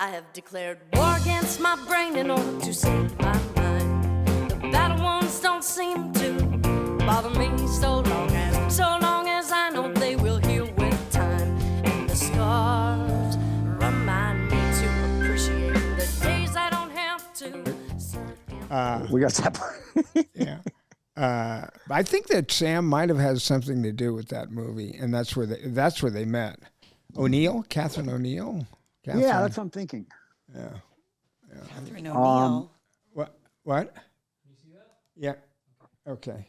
I have declared war against my brain in order to save my mind. The battle wounds don't seem to bother me so long as I know they will heal with time. And the scars remind me to appreciate the days I don't have to. We got that part. Yeah. I think that Sam might have had something to do with that movie, and that's where they met. Catherine O'Neill. Yeah, that's what I'm thinking. Yeah. Catherine O'Neill. What? You see that? Yeah. Okay.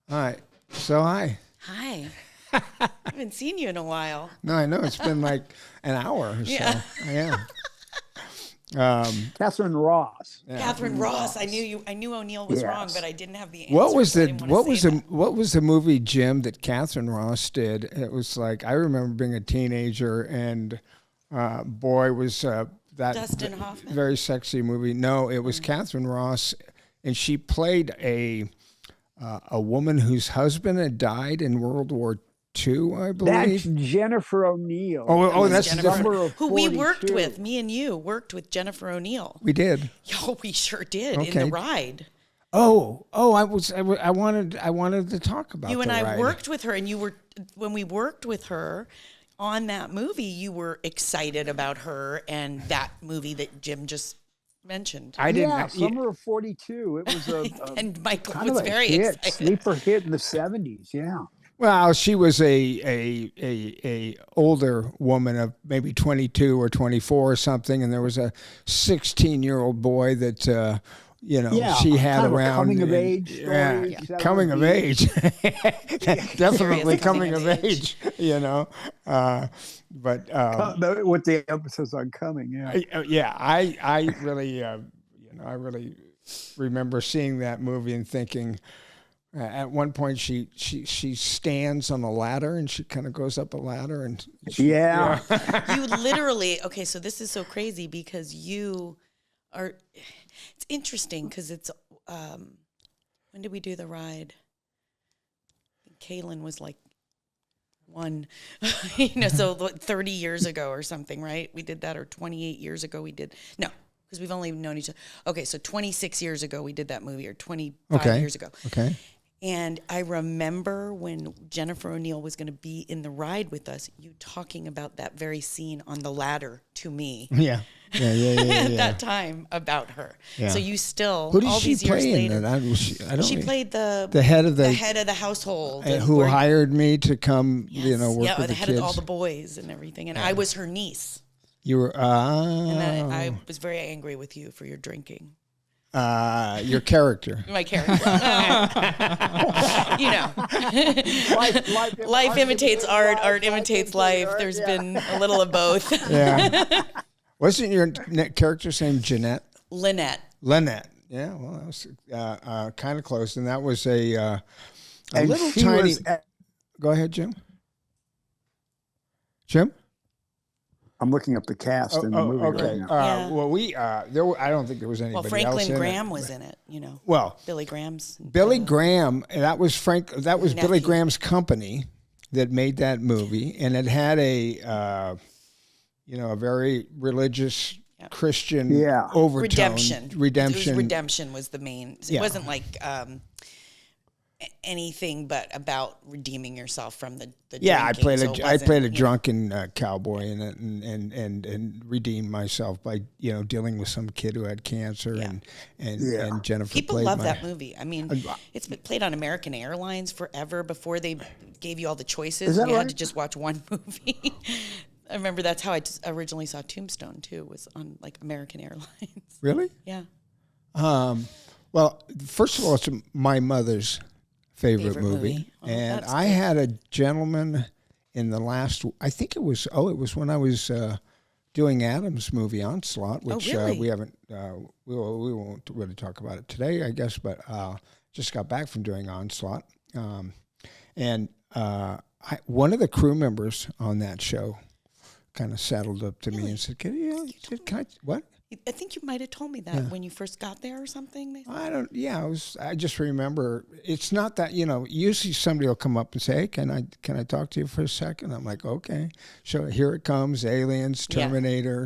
All right. So hi. Hi. I haven't seen you in a while. No, I know it's been like an hour or so. Yeah. Yeah. Catherine Ross. Yeah. Catherine Ross. I knew O'Neill was wrong, but I didn't have the answer. What was so I the didn't wanna say that. what was the movie, Jim, that Catherine Ross did? It was like, I remember being a teenager and boy was that Dustin Hoffman? very sexy movie. No, it was Catherine Ross, and she played a woman whose husband had died in World War II, I believe. That's Jennifer O'Neill. Oh, that's Jennifer, different. who we worked 42. with. Me and you worked with Jennifer O'Neill. We did. Oh, we sure did Okay. in the ride. I wanted to talk about You and the I ride. worked with her, and when we worked with her on that movie, you were excited about her and that movie that Jim just mentioned. I didn't. Yeah, Summer of 42. It was a and Michael kind was of a very hit, excited. sleeper hit in the 70s. Yeah. Well, she was a older woman of maybe 22 or 24 or something, and there was a 16-year-old boy that she had kind of a around. coming of age story. Yeah, Is that coming what of it age. Definitely Serious coming of age. But with the emphasis on coming, yeah. I really I really remember seeing that movie and thinking. At one point, she stands on a ladder and she kind of goes up a ladder and Yeah. You literally, okay, so this is so crazy because you are, it's interesting because it's, when did we do the ride? Kaylin was like one, so 30 years ago or something, right? We did that, or 28 years ago we did, no, because we've only known each other. Okay, so 26 years ago we did that movie, or 25 years ago. Okay. And I remember when Jennifer O'Neill was going to be in the ride with us, you talking about that very scene on the ladder to me. Yeah. At that time about her. Yeah. So you still, Who did all she these years play later. in it? I don't She know. played the head of the household. who hired me to come, work yeah, with the the head kids. of all the boys and everything. And I was her niece. You were And I was very angry with you for your drinking. Your character. My character. Life imitates art, art imitates life. There's been a little of both. Yeah. Wasn't your character's name Jeanette? Lynette. Yeah, well, that was kind of close. And that was a And little she tiny... was Go ahead, Jim. Jim? I'm looking up the cast in the movie okay. right now. Well, I don't think there was anybody else Franklin in Graham it. was in it, Well, Billy Graham's. Billy Graham, that was Billy nephew. Graham's company that made that movie, and it had a very religious Christian overtone. Redemption. Redemption. Redemption was the main. It Yeah. wasn't like anything but about redeeming yourself from the Yeah, I drinking, played a drunken cowboy in it, and redeemed myself by dealing with some kid who had cancer, and Jennifer. People played love my, that movie. I mean, it's been played on American Airlines forever before they gave you all the choices. Is that You had right? to just watch one movie. I remember that's how I originally saw Tombstone too. Was on like American Airlines. Really? Yeah. Well, first of all, it's my mother's favorite movie. Oh, And that's I good. had a gentleman in the last, I think it was when I was doing Adam's movie Onslaught, which really? we haven't, we won't really talk about it today, I guess, but just got back from doing Onslaught. One of the crew members on that show kind of saddled up to me and said, can I, what? I think you might have told me that when you first got there or something. I don't. Yeah, I just remember. It's not that usually somebody will come up and say, "Hey, can I talk to you for a second?" I'm like, "Okay." So here it comes: Aliens, Terminator,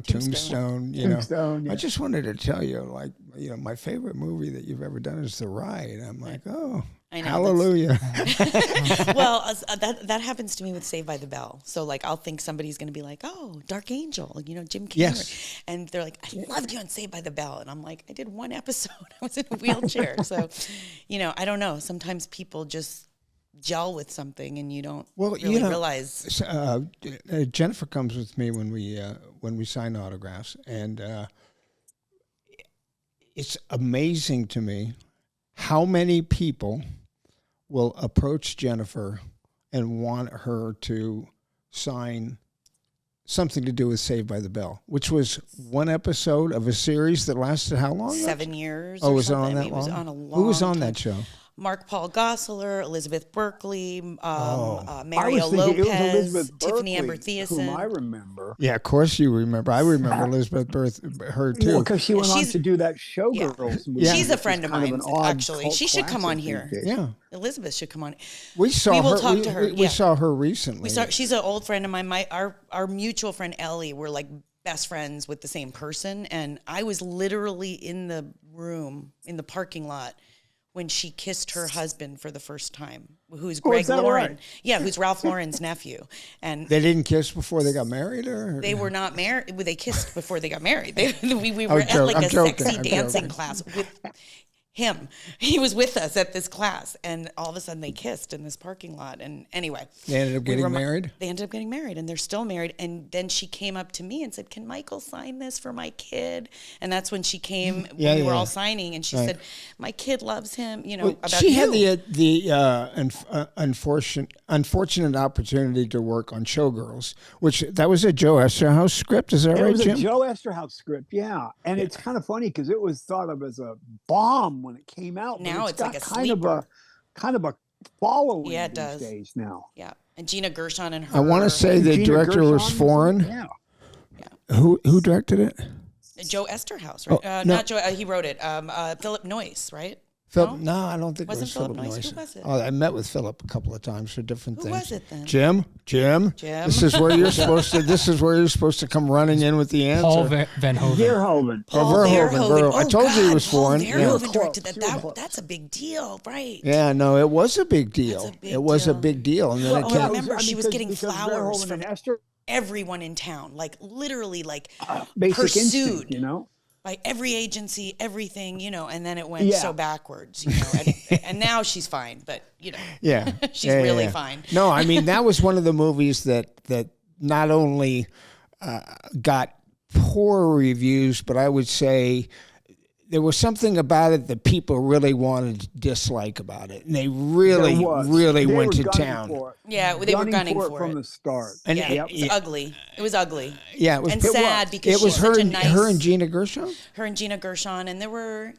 Tombstone. Tombstone, I just wanted to tell you, like, my favorite movie that you've ever done is The Ride. I'm like, oh. I know, hallelujah. Well, that happens to me with Saved by the Bell. So, like, I'll think somebody's going to be like, "Oh, Dark Angel," Jim Carrey. Yes. And they're like, "I loved you on Saved by the Bell." And I'm like, "I did one episode. I was in a wheelchair." So, I don't know. Sometimes people just gel with something and you don't really realize. Jennifer comes with me when we sign autographs. And it's amazing to me how many people will approach Jennifer and want her to sign something to do with Saved by the Bell, which was one episode of a series that lasted how long? 7 years. Oh, or was it on something. that I mean, long? It was on a long Who was on time. that show? Mark Paul Gosselaar, Elizabeth Berkley, I Mario was thinking it was Lopez, Elizabeth Tiffany Berkley, Amber Thiessen. whom I remember. Yeah, of course you remember. I remember Elizabeth her too. Because she went on She's- to do that Showgirls movie. She's a which friend was of kind mine, an odd actually. cult She should come on classic here. these days. Yeah. Elizabeth should come on. We saw We will her. talk to her, We yeah. saw her recently. She's an old friend of mine. Our mutual friend Ellie, we're like best friends with the same person. And I was literally in the room, in the parking lot, when she kissed her husband for the first time, who's Greg is that Lauren. right? Yeah, who's Ralph Lauren's nephew. And They didn't kiss before they got married, or they were not married. They kissed before they got married. We were at like I'm a joking. sexy I'm dancing joking. class with him. He was with us at this class, and all of a sudden they kissed in this parking lot. And anyway, They ended up getting married? They ended up getting married, and they're still married. And then she came up to me and said, "Can Michael sign this for my kid?" And that's when she came. When we were all signing, and she said, "My kid loves him." About she you. had the unfortunate opportunity to work on Showgirls, which that was a Joe Esterhaus script. Is that It right, was Jim? a Joe Esterhaus script, yeah. And it's kind of funny because it was thought of as a bomb when it came out. But Now it's got like a kind of sleeper. a following Yeah, it these does. days now. Yeah, and Gina Gershon and her. I want to say the Gina director was Gershon foreign. Yeah. Who directed it? Joe Esterhaus, right? Oh, no. Not Joe. He wrote it. Philip Noyce, right? Philip? No, I don't think Wasn't it was Philip Philip Noyce? Noyce. Who was it? Oh, I met with Philip a couple of times for different Who things. was it then? Jim. This is where you're supposed to. This is where you're supposed to come running in with the answer. Paul Van Hoven. Verhoeven. Paul Verhoeven. Verhoeven. I told you he was Paul foreign. Verhoeven Yeah. directed Close. that. You were close. That's a big deal, right? Yeah, no, it was a big deal. That's a big It was a deal. big deal, and then Well, it I came. remember she was getting because flowers Verhoeven from and Esther, everyone in town, like literally, like basic pursued instinct, by every agency, everything, and then it went so Yeah. backwards, and now she's fine, but Yeah, she's really fine. No, I mean that was one of the movies that not only got poor reviews, but I would say there was something about it that people really wanted to dislike about it, and they really They went were to gunning town. for it. Yeah, they were gunning for from it. the start. And Yeah, it- it was ugly. It was ugly. Yeah, it was and it sad was. because it was she's her such a and nice, her and Gina Gershon. Her and Gina Gershon, and there were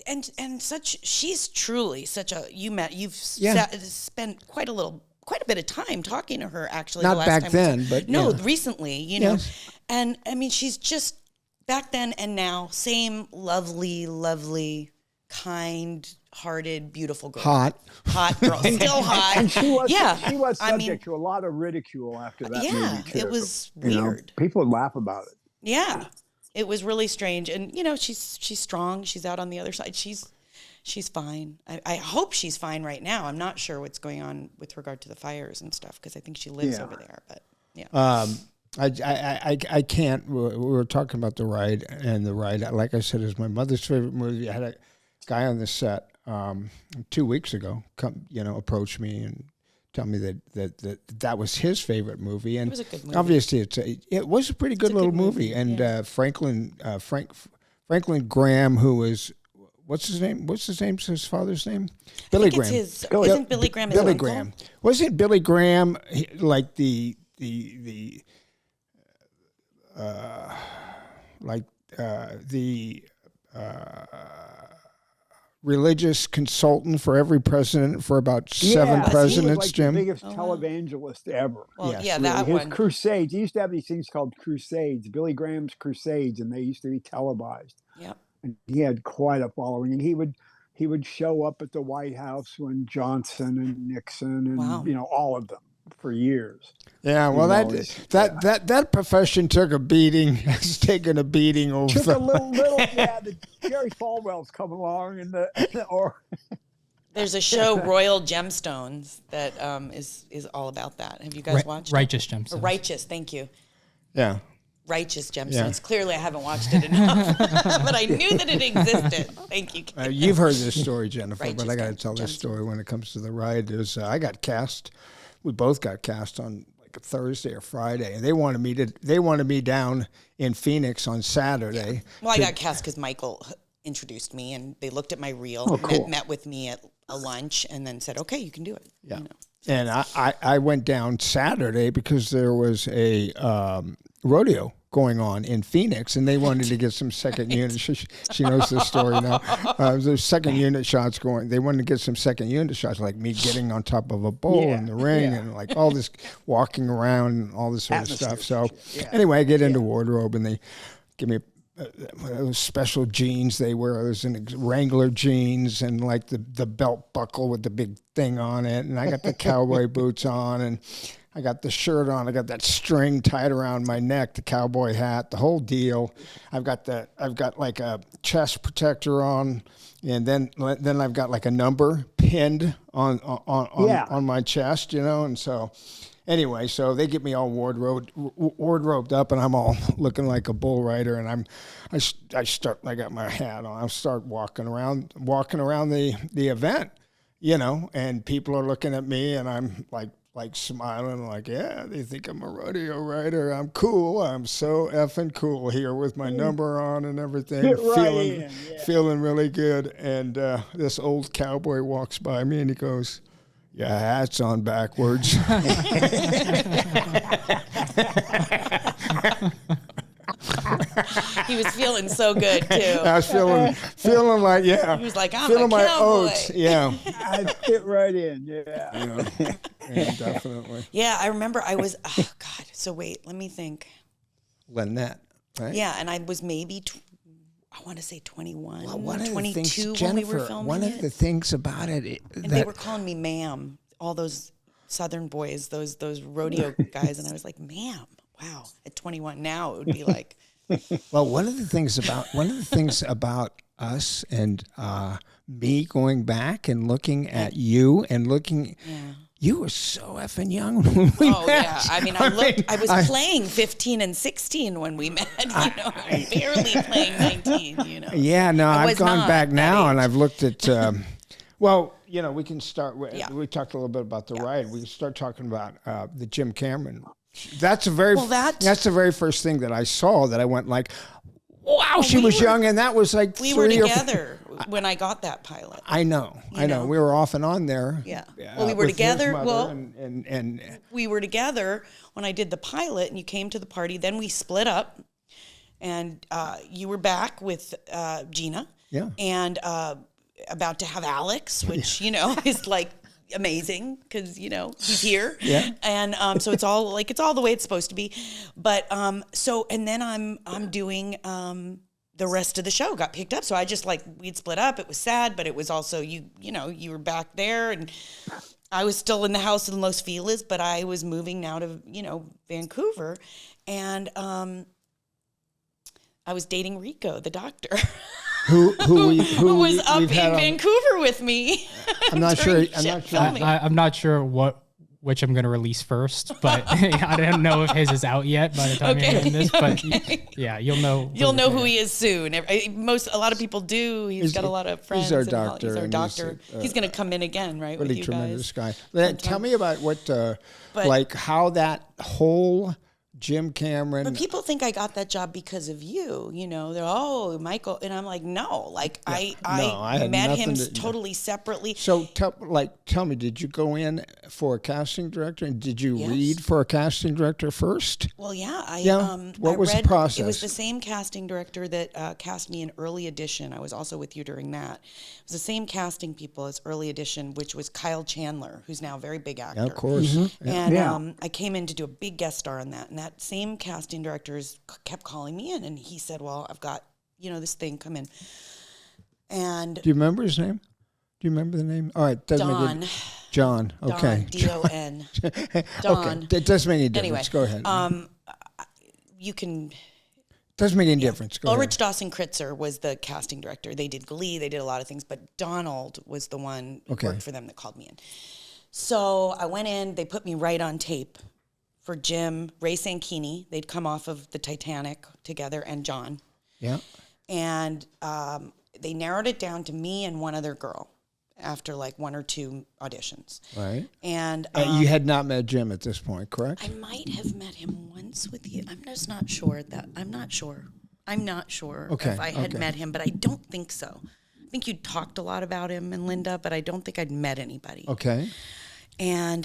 and such. She's truly such a. You've spent quite a bit of time talking to her actually. Not the last back time then, but no, yeah. recently, Yes. and I mean she's just back then and now same lovely, kind-hearted, beautiful girl. Hot girl, still hot. And she was I subject mean, to a lot of ridicule after that yeah, movie, too. it was You know, weird. people would laugh about it. Yeah, it was really strange, and she's strong. She's out on the other side. She's fine. I hope she's fine right now. I'm not sure what's going on with regard to the fires and stuff because I think she lives over there. But yeah, I can't. We were talking about The Ride, and The Ride, like I said, is my mother's favorite movie. I had a guy on the set 2 weeks ago approach me and tell me that was his favorite movie, and it was a good movie. obviously it was a pretty good little movie. And Franklin Graham, who was. What's his name? His father's name? Billy Graham. Isn't Billy Graham his Billy uncle? Graham. Wasn't Billy Graham like the religious consultant for every president for about Yeah, seven he was presidents, like Jim. the biggest televangelist ever. Well, Yes, yeah, really. that His one. crusades. He used to have these things called crusades, Billy Graham's crusades, and they used to be televised. Yep. And he had quite a following. And he would show up at the White House when Johnson and Nixon and Wow. all of them for years. Yeah, well, You know, it's- that profession took a beating. Has taken a beating over Took a the. little yeah. The Jerry Falwell's come along and There's a show, Royal Gemstones, that is all about that. Have you guys watched Righteous it? Gemstones. Righteous, thank you. Yeah. Righteous Gemstones. Yeah. Clearly, I haven't watched it enough, but I knew that it existed. Thank you. You've heard this story, Jennifer, but I Righteous got to tell this Gemstones. story when it comes to the ride. Is I got cast. We both got cast on like a Thursday or Friday, and they wanted me down in Phoenix on Saturday. Well, I got cast because Michael introduced me, and they looked at my reel, cool. met with me at a lunch, and then said, "Okay, you can do it." Yeah. You know. And I went down Saturday because there was a rodeo going on in Phoenix, and they wanted to get some second unit. She knows this story now. There's second unit shots going. They wanted to get some second unit shots, like me getting on top of a bull in the ring, and like all this walking around and all this sort of stuff. So anyway, I get into wardrobe, and they give me those special jeans they wear. Those Wrangler jeans and like the belt buckle with the big thing on it, and I got the cowboy boots on, and I got the shirt on. I got that string tied around my neck, the cowboy hat, the whole deal. I've got like a chest protector on, and then I've got like a number pinned on my chest, and so anyway, so they get me all wardrobed up, and I'm all looking like a bull rider, and I got my hat on. I start walking around the event, and people are looking at me, and I'm like smiling, like, yeah, they think I'm a rodeo rider. I'm cool. I'm so effing cool here with my number on and everything, feeling really good. And this old cowboy walks by me, and he goes, "Your hat's on backwards." He was feeling so good too. I was feeling like, yeah. He was like, "I'm feeling a my cowboy." oats, yeah. I fit right in. Yeah. Yeah, definitely. Yeah, I remember I was. Oh God. So wait, let me think. Lynette, right? Yeah, and I was maybe. I want to say 21, Well, one of the 22 things, when Jennifer, we were filming one it. of the things about it And they were calling me ma'am, all those Southern boys, those rodeo guys. And I was like, ma'am, wow. At 21 now, it would be like. well, one of the things about us and me going back and looking at you and looking. Yeah. You were so effing young when we met. Yeah. I mean, I was playing 15 and 16 when we met, barely playing 19, Yeah, no, I've gone back now and I've looked at, we can start with, we talked a little bit about the ride. We can start talking about the Jim Cameron. That's the very first thing that I saw that I went like, wow, she was young, and that was like we were together when I got that pilot. I know. We were off and on there. Yeah. Well, we were together. Well, and we were together when I did the pilot, and you came to the party. Then we split up, and you were back with Gina. Yeah. And about to have Alex, which is like amazing because he's here. Yeah. And so it's all the way it's supposed to be. But and then I'm doing the rest of the show got picked up. So I just we'd split up. It was sad, but it was also you were back there, and I was still in the house in Los Feliz, but I was moving now to Vancouver, and I was dating Rico, the doctor. Who was up in Vancouver with me. I'm not sure. I'm not sure which I'm going to release first, but I don't know if his is out yet by the time you're in this. But yeah, you'll know. You'll know who he is soon. A lot of people do. He's got a lot of friends. He's our doctor. He's our doctor. He's going to come in again, right? Really with you tremendous guys. guy. Tell me about what, how that whole Jim Cameron. But people think I got that job because of you. You know, they're Michael, and I'm like, no. Like I had met him nothing to- totally separately. So tell me, did you go in for a casting director, and did you Yes. read for a casting director first? Well, yeah. What I was the read, process? It was the same casting director that cast me in Early Edition. I was also with you during that. It was the same casting people as Early Edition, which was Kyle Chandler, who's now a very big actor. Yeah, of course. And Yeah. I came in to do a big guest star on that. And that same casting director kept calling me in. And he said, well, I've got, this thing, come in. And Do you remember his name? Do you remember the name? All right. Doesn't Don. make it- John. Okay. Don, D-O-N. Don. Okay. It doesn't make any difference. Anyway, Go ahead. You can... Doesn't make any difference. Go ahead. Rich Dawson Kritzer was the casting director. They did Glee. They did a lot of things. But Donald was the one who worked for them that called me in. So I went in. They put me right on tape for Jim, Ray Sankini. They'd come off of the Titanic together, and John. Yeah. And they narrowed it down to me and one other girl after like 1 or 2 auditions. Right. And You had not met Jim at this point, correct? I might have met him once with you. I'm just not sure I'm not sure Okay, if I had okay. met him, but I don't think so. I think you talked a lot about him and Linda, but I don't think I'd met anybody. Okay. And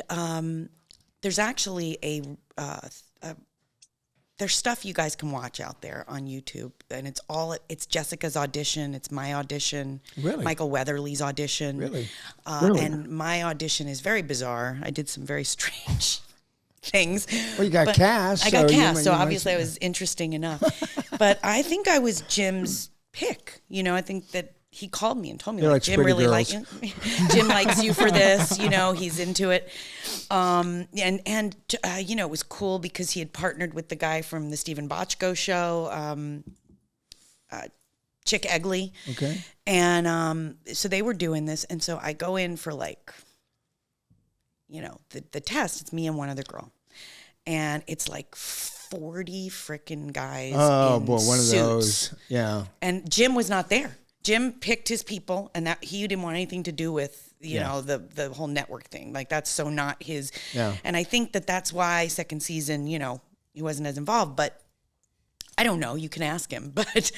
there's actually there's stuff you guys can watch out there on YouTube, and it's Jessica's audition, it's my audition, Really? Michael Weatherly's audition, Really? and my audition is very bizarre. I did some very strange things. Well, you got but cast. I got so cast, you so might- obviously I was interesting enough. But I think I was Jim's pick. I think that he called me and told me, They're like, like Jim pretty really girls. likes you. Jim likes you for this. He's into it. And it was cool because he had partnered with the guy from the Stephen Bochco show, Chick Egley. Okay. And so they were doing this. And so I go in for the test. It's me and one other girl. And it's like 40 frickin' guys Oh, in boy, one of suits. those. Yeah. And Jim was not there. Jim picked his people, and that he didn't want anything to do with the whole network thing. Like, that's so not his. Yeah. And I think that's why second season, he wasn't as involved. But I don't know. You can ask him, but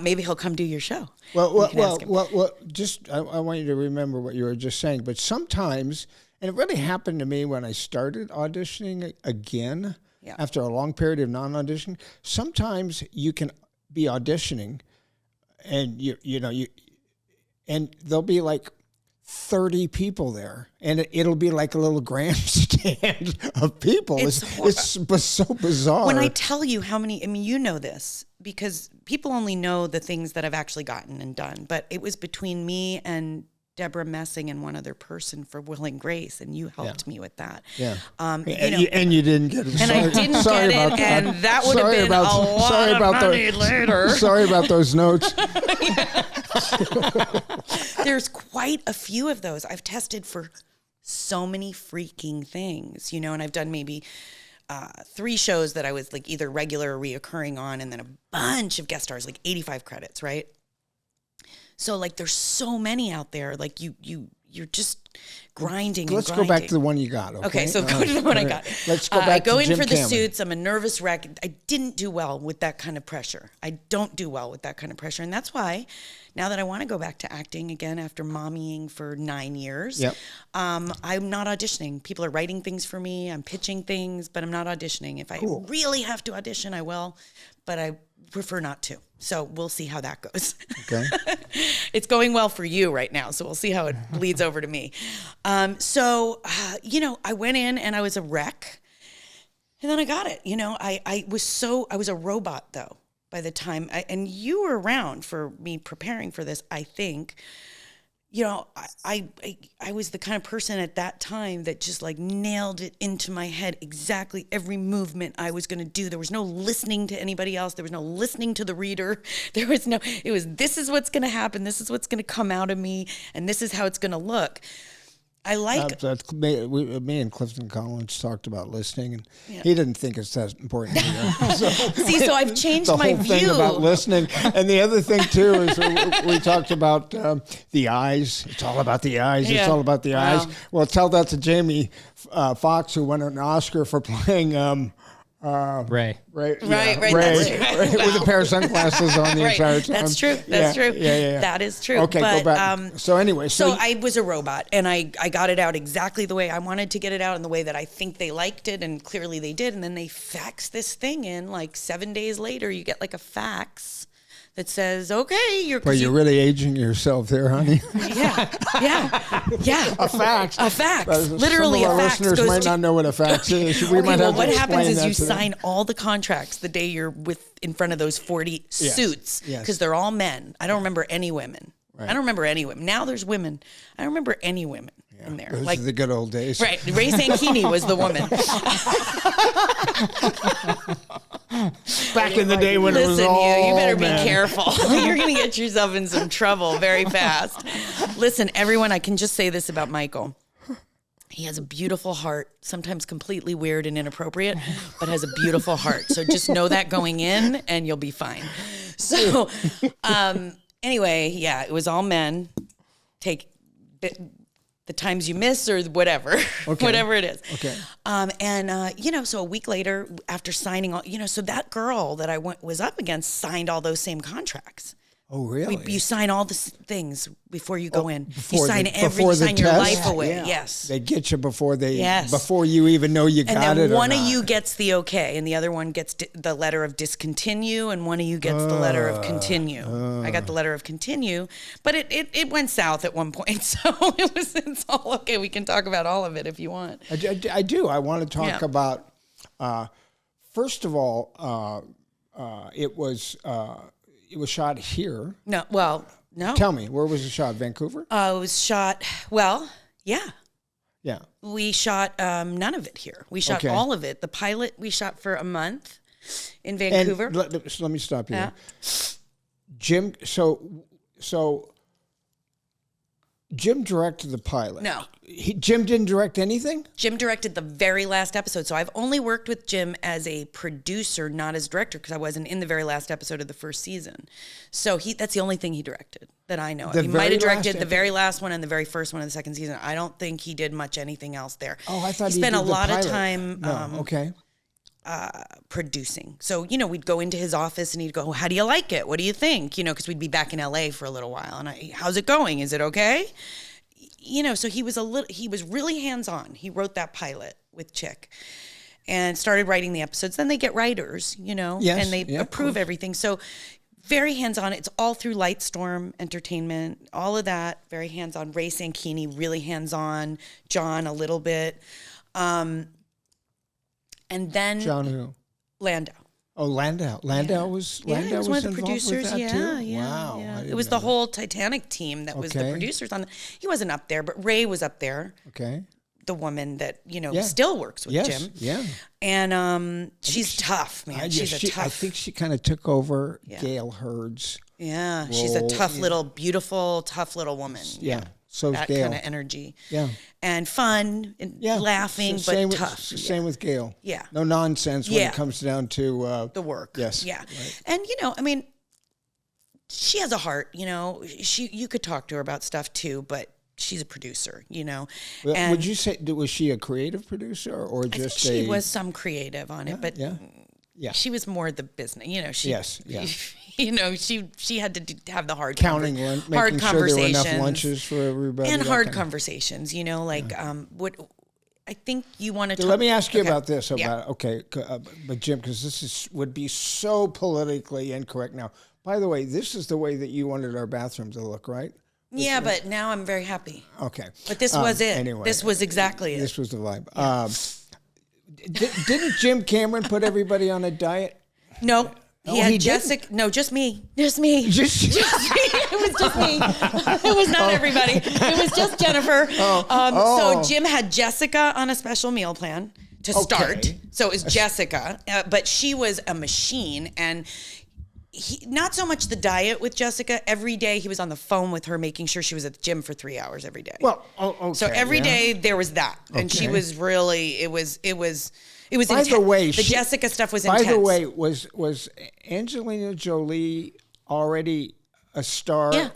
maybe he'll come do your show. Well. Just I want you to remember what you were just saying. But sometimes, and it really happened to me when I started auditioning again. Yeah. After a long period of non-auditioning, sometimes you can be auditioning, and and there'll be like 30 people there, and it'll be like a little grandstand of people. It's so bizarre. When I tell you how many, you know this because people only know the things that I've actually gotten and done. But it was between me and Deborah Messing and one other person for Will and Grace, and you helped me with that. Yeah. And you didn't get it. And I didn't Sorry get about it, and that would have Sorry been about- a lot sorry of about money later. Sorry about those notes. There's quite a few of those. I've tested for so many freaking things, and I've done maybe 3 shows that I was like either regular or reoccurring on, and then a bunch of guest stars, like 85 credits, right? So like there's so many out there, like you're just grinding. Let's and go grinding. back to the one you got. Okay, So All go right. to the one All I right. got. Let's go back I go to in Jim for the Cameron. suits. I'm a nervous wreck. I didn't do well with that kind of pressure. I don't do well with that kind of pressure. And that's why now that I want to go back to acting again after mommying for 9 years, Yep. I'm not auditioning. People are writing things for me. I'm pitching things, but I'm not auditioning. If I really have to audition, I will, but I prefer not to. So we'll see how that goes. Okay. It's going well for you right now, so we'll see how it bleeds over to me. I went in and I was a wreck, and then I got it. I was a robot though by the time, and you were around for me preparing for this, I think. I was the kind of person at that time that just like nailed it into my head exactly every movement I was going to do. There was no listening to anybody else. There was no listening to the reader. This is what's going to happen. This is what's going to come out of me. And this is how it's going to look. I like me and Clifton Collins talked about listening, and he didn't think it's that important either. so I've changed the my whole view thing about listening. And the other thing too is we talked about the eyes. It's all about the eyes. Yeah. It's all about the eyes. Wow. Well, tell that to Jamie Foxx, who won an Oscar for playing Ray. Right, Right, Ray, that's right. with a pair of sunglasses on the Right, entire time. that's true. That's true. Yeah. That is true. Okay, but, go back. So anyway, so I was a robot, and I got it out exactly the way I wanted to get it out, in the way that I think they liked it, and clearly they did. And then they faxed this thing in. Like 7 days later, you get like a fax that says, "Okay, you're." But you're really aging yourself there, honey. Yeah. A fax. A fax. Literally, Some of a our fax listeners goes might to. not know what a fax is. We Okay, might well, have to what happens explain is that you to them. sign all the contracts the day you're in front of those 40 suits, yes. because they're all men. I don't remember any women. I don't remember any women. Now there's women. I don't remember any women in there. Those Like are the good old days. right, Ray Sankini was the woman. Back in the day when it was Listen, all you better men. be careful. You're going to get yourself in some trouble very fast. Listen, everyone, I can just say this about Michael. He has a beautiful heart, sometimes completely weird and inappropriate, but has a beautiful heart. So just know that going in, and you'll be fine. So anyway, yeah, it was all men. Take the times you miss or whatever, whatever it is. Okay. So a week later, after signing all, so that girl that I was up against signed all those same contracts. Oh, really? You sign all the things before you go in. You before sign the- you before the sign your test? life away. Yeah. Yes. They get you before Yes. before you even know you And got then it. one or of not. you gets the okay, and the other one gets the letter of discontinue, and one of you gets the letter of continue. I got the letter of continue, but it went south at one point, so it's all okay. We can talk about all of it if you want. I do. I want to talk Yeah. about. First of all, it was shot here. No, well, no. Tell me, where was it shot? Vancouver? It was shot. Well, yeah. Yeah. We shot none of it here. We shot Okay. all of it. The pilot we shot for a month in And Vancouver. let me stop you. Yeah. There. Jim. So Jim directed the pilot. No. Jim didn't direct anything. Jim directed the very last episode. So I've only worked with Jim as a producer, not as director, because I wasn't in the very last episode of the first season. So that's the only thing he directed that I know of. The He very might have directed last the very last one and the very first one of the second season. I don't think he did much anything else there. Oh, I thought he he spent did a the lot of pilot. time No. Okay. producing. So, we'd go into his office and he'd go, "How do you like it? What do you think?" Because we'd be back in LA for a little while. And "How's it going? Is it okay?" So he was really hands-on. He wrote that pilot with Chick and started writing the episodes. Then they get writers, Yes, and they yeah, of approve course. everything. So very hands-on. It's all through Lightstorm Entertainment, all of that, very hands-on. Ray Sankini, really hands-on. John, a little bit. And then John who? Landau. Oh, Landau. Landau was Yeah, he was one of the involved with producers. that Yeah, too? yeah. Wow. yeah. I It didn't was know the that. whole Titanic team that was the Okay. producers on. He wasn't up there, but Ray was up there. Okay. The woman that Yeah. still works with Yes. Jim, Yeah. and she's tough, man. She's a tough. I think she kind of took over Yeah. Gail Hurd's. Yeah, she's a role tough in- little, beautiful, tough little woman. Yeah. So's that Gail. kind of energy. Yeah. And fun and Yeah. laughing, Same but with, tough. Same with Gail. Yeah. No nonsense when Yeah. it comes down to The work. Yes. Yeah. Right. And she has a heart. You could talk to her about stuff too, but she's a producer. And Would you say was she a creative producer or I think just she a? was some creative on it, but Yeah. Yeah. she was more the business. She, Yes, yeah. she had to have the hard Counting hard making sure there were enough conversations lunches for everybody. and that hard kind of- conversations. What I think you want to talk. Let me ask you okay. about this. Yeah. But Jim, because would be so politically incorrect now. By the way, this is the way that you wanted our bathroom to look, right? Yeah, but now I'm very happy. Okay. But this was it. Anyway, This was exactly it. This was the vibe. Didn't Jim Cameron put everybody on a diet? No. Oh, He had he didn't? Jessica. No, just me. Just me. Just It was just me. It was not everybody. It was just Jennifer. So Jim had Jessica on a special meal plan to start. Okay. So it was Jessica, but she was a machine, and not so much the diet with Jessica. Every day he was on the phone with her, making sure she was at the gym for 3 hours every day. well, okay. So every yeah. day there was that, and she Okay. was really. It was. By By the way, the Jessica stuff was By intense. the way, was Angelina Jolie already a star? Yeah.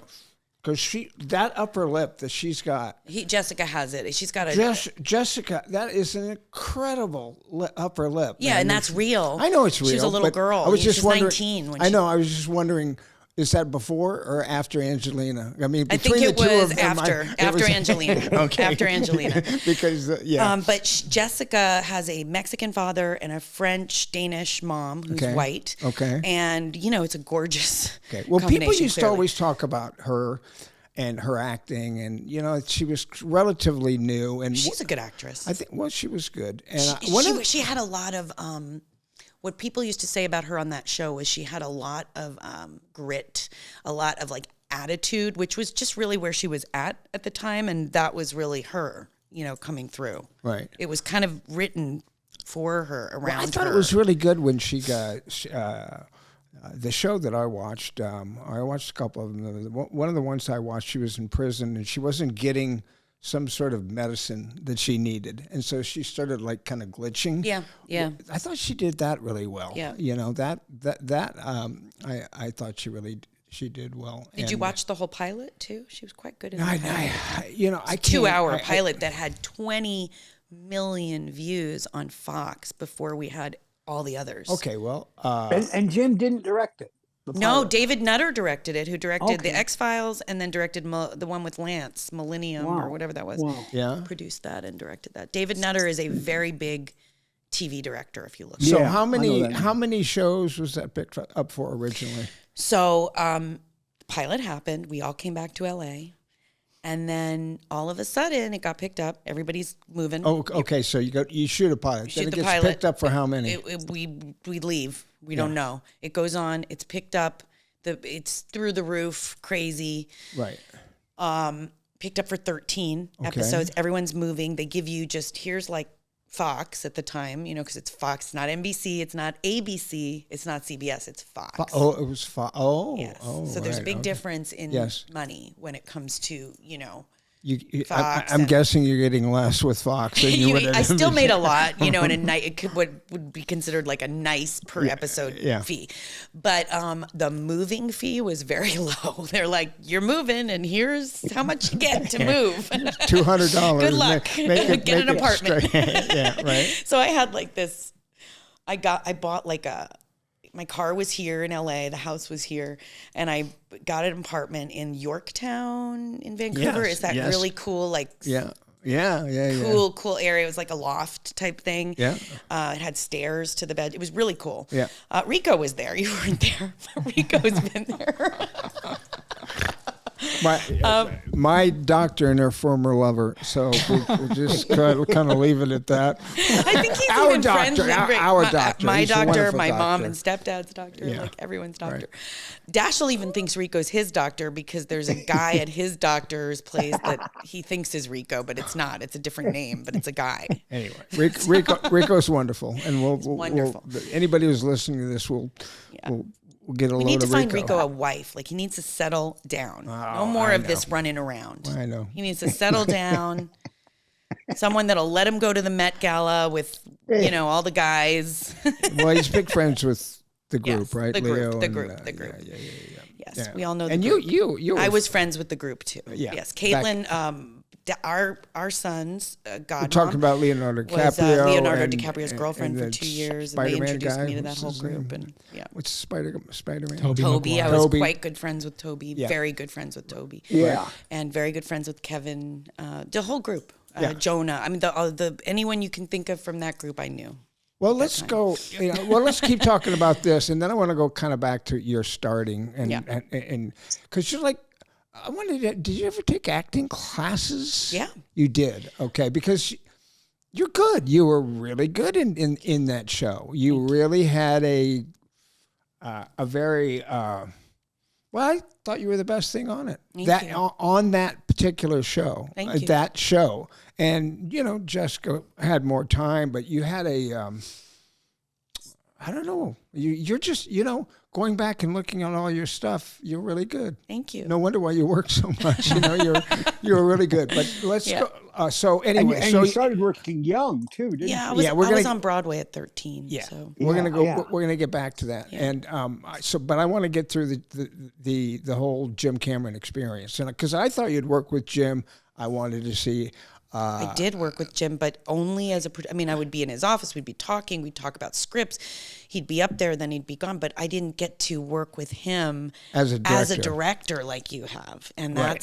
because that upper lip that she's got. Jessica has it. She's got a Jessica, that is an incredible upper lip. Yeah, man. and that's real. I know it's real. She was a little but girl. I was just She's wondering. 19 when I know. I was just wondering. Is that before or after Angelina? I mean, I between think it the two was of them, after Angelina. Okay. After Angelina. Because yeah. But Jessica has a Mexican father and a French Danish mom who's Okay. white. Okay. And it's a gorgeous. Okay. Well, people combination, used to clearly. always talk about her and her acting, and she was relatively new, and She's a good actress. I think she was good, and she had a lot of what people used to say about her on that show was she had a lot of grit, a lot of like attitude, which was just really where she was at the time, and that was really her, coming through. Right. It was kind of written for her around. Well, I thought her. it was really good when she got the show that I watched. I watched a couple of them. One of the ones I watched, she was in prison and she wasn't getting some sort of medicine that she needed, and so she started like kind of glitching. Yeah. I thought she did that really well. Yeah. I thought she did well. Did you watch the whole pilot too? She was quite good in I that. 2-hour pilot that had 20 million views on Fox before we had all the others. Okay, well, and Jim didn't direct it. the No, pilot. David Nutter directed it, who directed Okay. the X-Files and then directed the one with Lance, Millennium Wow. or whatever that was. Wow. yeah. Produced that and directed that. David Nutter is a very big TV director, if you look. So Yeah, how I know many that. shows was that picked up for originally? So pilot happened. We all came back to LA. And then all of a sudden, it got picked up. Everybody's moving. Oh, okay. So you shoot a pilot. Shoot Then it the gets pilot. picked up for how many? We leave. We don't know. It goes on. It's picked up. It's through the roof. Crazy. Right. Picked up for 13 Okay. episodes. Everyone's moving. They give you here's like Fox at the time, because it's Fox. It's not NBC. It's not ABC. It's not CBS. It's Fox. Oh, it was oh. Yes. Oh, So there's a right, big okay. difference in Yes. money when it comes to, I'm and- guessing you're getting less with Fox than you would. I still made a lot, and a night it would be considered like a nice per episode fee, but the moving fee was very low. They're like, you're moving, and here's how much you get to move. $200. Good luck. Get an apartment. Yeah, right. So I had like this. I bought like my car was here in LA, the house was here, and I got an apartment in Yorktown in Vancouver. Yes, Is that yes. really cool? Like Yeah. cool area. It was like a loft type thing. Yeah. It had stairs to the bed. It was really cool. Yeah. Rico was there. You weren't there. Rico's been there. My doctor and her former lover. So we'll just kind of leave it at that. I think he's Our even friends doctor, with our doctor. my He's a doctor, wonderful my mom doctor. and stepdad's doctor, Yeah. like everyone's doctor. Right. Dashiell even thinks Rico's his doctor because there's a guy at his doctor's place that he thinks is Rico, but it's not. It's a different name, but it's a guy. Anyway, Rico's wonderful, and we'll wonderful. anybody who's listening to this will get a We load need to of find Rico a wife. Like he needs to settle down. No more I of know. this running around. I know. He needs to settle down. Someone that'll let him go to the Met Gala with, all the guys. Well, he's big friends with the group, Yes, right? the group, Leo the and, group, the group. Yeah. Yes, Yeah. we all know the And group. you. I were- was friends with the group too. Yeah, Yes, back- Caitlin, our son's We're godmom talking about Leonardo was DiCaprio. Leonardo and- DiCaprio's girlfriend for the 2 years, and they Spider-Man introduced guy, me to that what's whole his group. name? And yeah, What's Spider-Man? Toby I McGuire. was Toby. quite good friends with Toby. Yeah. Very good friends with Toby. Yeah. and very good friends with Kevin. The whole group. Yeah. Jonah. I mean, the anyone you can think of from that group, I knew. Well, let's go. Let's keep talking about this, and then I want to go kind of back to your starting, and because you're like, I wanted to. Did you ever take acting classes? Yeah. You did. Okay, because you're good. You were really good in that show. You really had a very. Well, I thought you were the best thing on it. Thank you. On that particular show. Thank you. That show, and Jessica had more time, but you had a. I don't know. You're just, going back and looking at all your stuff, you're really good. Thank you. No wonder why you work so much. You're really good. But let's Yeah. go. So anyway, And you started working young too, didn't Yeah, you? I was on Broadway at 13. Yeah, So. we're gonna go. Yeah. We're gonna get back to that. Yeah. And but I want to get through the whole Jim Cameron experience, and because I thought you'd work with Jim, I wanted to see. I did work with Jim, but only as I would be in his office. We'd be talking. We'd talk about scripts. He'd be up there, then he'd be gone. But I didn't get to work with him As a director like you have. And Right.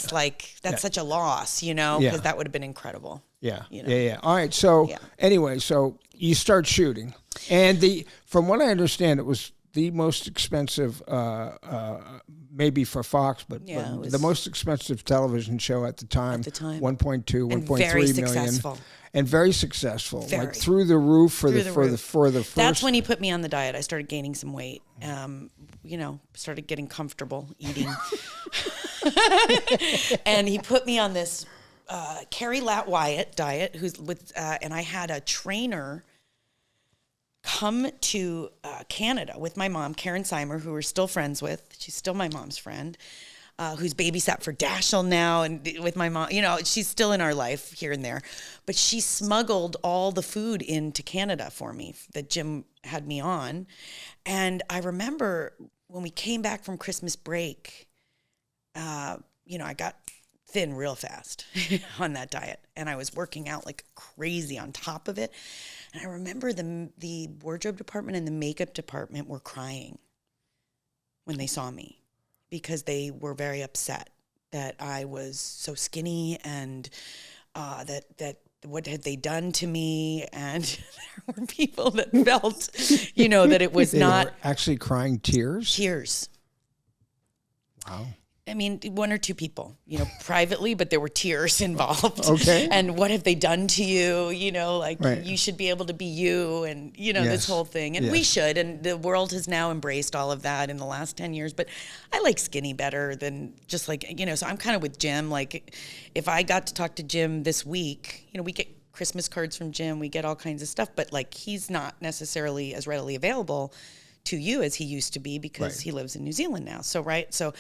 that's such a loss, because Yeah. that would have been incredible. Yeah, you know. yeah. All right. So Yeah. anyway, so you start shooting, and from what I understand, it was the most expensive, maybe for Fox, but Yeah, it was- the most expensive television show at the time. 1.2, And 1.3 very million, successful. and very successful, Very. like through the roof for the first. That's when he put me on the diet. I started gaining some weight. Started getting comfortable eating. And he put me on this Carrie Lat Wyatt diet, and I had a trainer come to Canada with my mom, Karen Seimer, who we're still friends with. She's still my mom's friend, who's babysat for Dashiell now, and with my mom, she's still in our life here and there. But she smuggled all the food into Canada for me that Jim had me on. And I remember when we came back from Christmas break, I got thin real fast on that diet, and I was working out like crazy on top of it. And I remember the wardrobe department and the makeup department were crying when they saw me, because they were very upset that I was so skinny, and that what had they done to me. And there were people that felt, that it was They not were actually crying tears. tears. Wow. I mean, one or two people, privately, but there were tears involved. Okay. And what have they done to you? Right. You should be able to be you, and, Yes. this whole thing. And we Yes. should. And the world has now embraced all of that in the last 10 years. But I like skinny better than just so I'm kind of with Jim. Like, if I got to talk to Jim this week, we get Christmas cards from Jim, we get all kinds of stuff, but he's not necessarily as readily available to you as he used to be, because Right. he lives in New Zealand now. So, So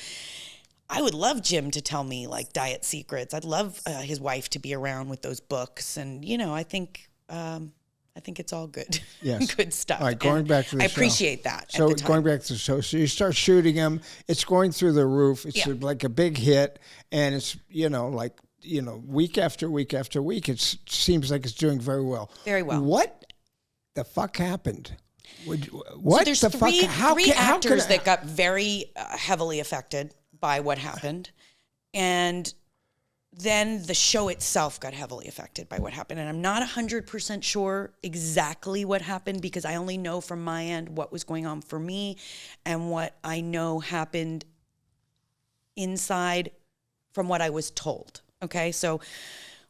I would love Jim to tell me diet secrets. I'd love his wife to be around with those books, and I think it's all good, Yes. good stuff. All right, going And back to the I show. appreciate that. So at the time. going back to the show, so you start shooting him. It's going through the roof. It's Yeah. like a big hit, and it's week after week after week. It seems like it's doing very well. Very well. What the fuck happened? What So there's the fuck? three How actors could that got very heavily affected by what happened, and then the show itself got heavily affected by what happened. And I'm not 100% sure exactly what happened, because I only know from my end what was going on for me and what I know happened inside from what I was told. Okay, so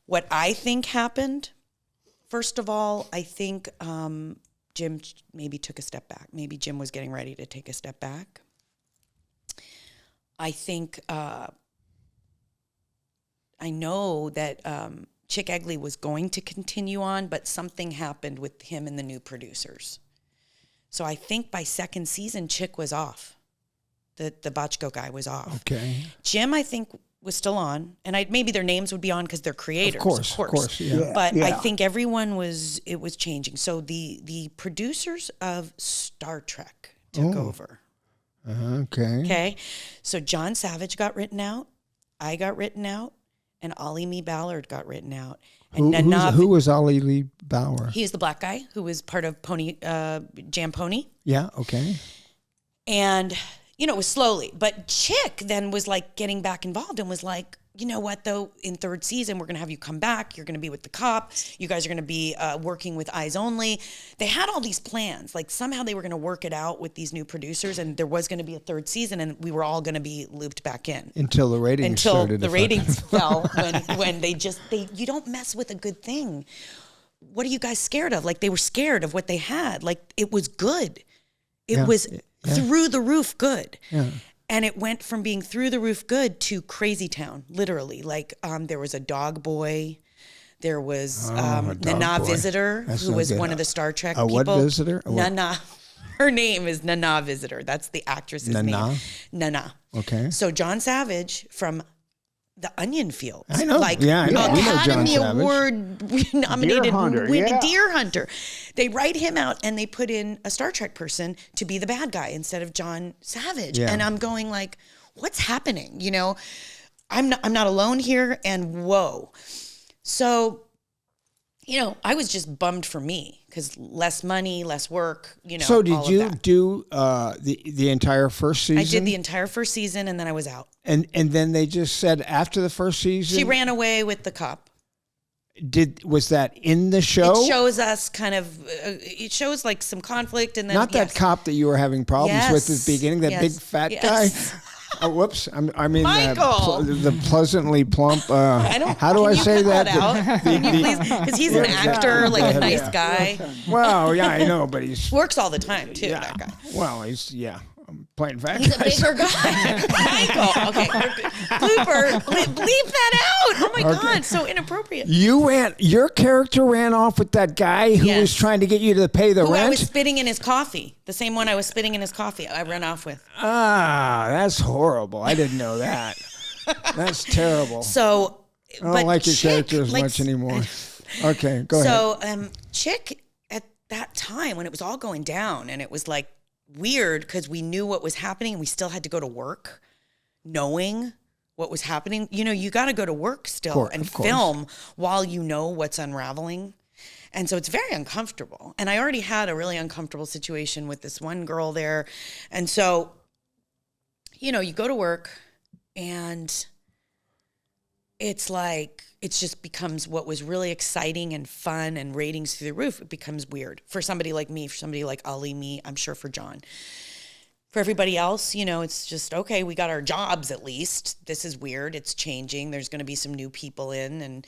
what I think happened, first of all, I think Jim maybe took a step back. Maybe Jim was getting ready to take a step back. I think I know that Chick Egley was going to continue on, but something happened with him and the new producers. So I think by second season, Chick was off. The Botchko guy was off. Okay. Jim, I think, was still on, and maybe their names would be on because they're creators, Of course. Yeah. Yeah. But I think everyone was changing. So the producers of Star Trek took over. Okay. Okay. So John Savage got written out. I got written out. And Ollie Mee Ballard got written out. And Who was Ollie Lee Bauer? he is the black guy who was part of Jam Pony. Yeah. Okay. And, it was slowly. But Chick then was getting back involved and was like, you know what, though, in third season, we're going to have you come back. You're going to be with the cop. You guys are going to be working with Eyes Only. They had all these plans. Somehow they were going to work it out with these new producers, and there was going to be a third season, and we were all going to be looped back in. Until the ratings started. The ratings fell when you don't mess with a good thing. What are you guys scared of? They were scared of what they had. It was good. It was through the roof good. Yeah. And it went from being through the roof good to crazy town, literally. There was a dog boy. There was a dog Nana boy. Visitor, That's who no was good. one of the Star Trek A people. what visitor? A what? Nana. Her name is Nana Visitor. That's the actress's Nana? name. Nana. Okay. So John Savage from The Onion Fields. I know. Like, Yeah, I know. We know John Academy Savage. Award nominated Deer Hunter, yeah. Deer Hunter. They write him out and they put in a Star Trek person to be the bad guy instead of John Savage. Yeah. And I'm going like, what's happening? You know, I'm not alone here. And whoa. So, you know, I was just bummed for me because less money, less work, you know. So did all of you that. do the entire first season? I did the entire first season and then I was out. and then they just said after the first season She ran away with the cop. was that in the show? It shows us kind of, it shows like some conflict and then. Not that yes. cop that you were having problems with at Yes. the beginning, that Yes. big fat Yes. guy. Oh, whoops! I mean, Michael! the pleasantly plump. I don't. How do can I you say cut that? out? Can you please? Because he's an actor, like a nice guy. Well, yeah, I know, but he's Works all the time too. yeah. That guy. Well, he's playing fat He's a guys. bigger guy. Michael. Okay. Blooper. Bleep that out. Oh my God. So inappropriate. Your character ran off with that guy who Yes. was trying to get you to pay the Who I rent. was spitting in his coffee. The same one I was spitting in his coffee. I ran off with. Ah, that's horrible. I didn't know that. That's terrible. So. I don't like your character as much anymore. Okay, go ahead. So, Chick at that time when it was all going down and it was like weird because we knew what was happening and we still had to go to work knowing what was happening. You know, you got to go to work still and of course. film while you know what's unraveling. And so it's very uncomfortable. And I already had a really uncomfortable situation with this one girl there. And so, you know, you go to work and it's like, it just becomes what was really exciting and fun and ratings through the roof. It becomes weird for somebody like me, for somebody like Ali, me, I'm sure for John. For everybody else, you know, it's just, okay, we got our jobs at least. This is weird. It's changing. There's going to be some new people in.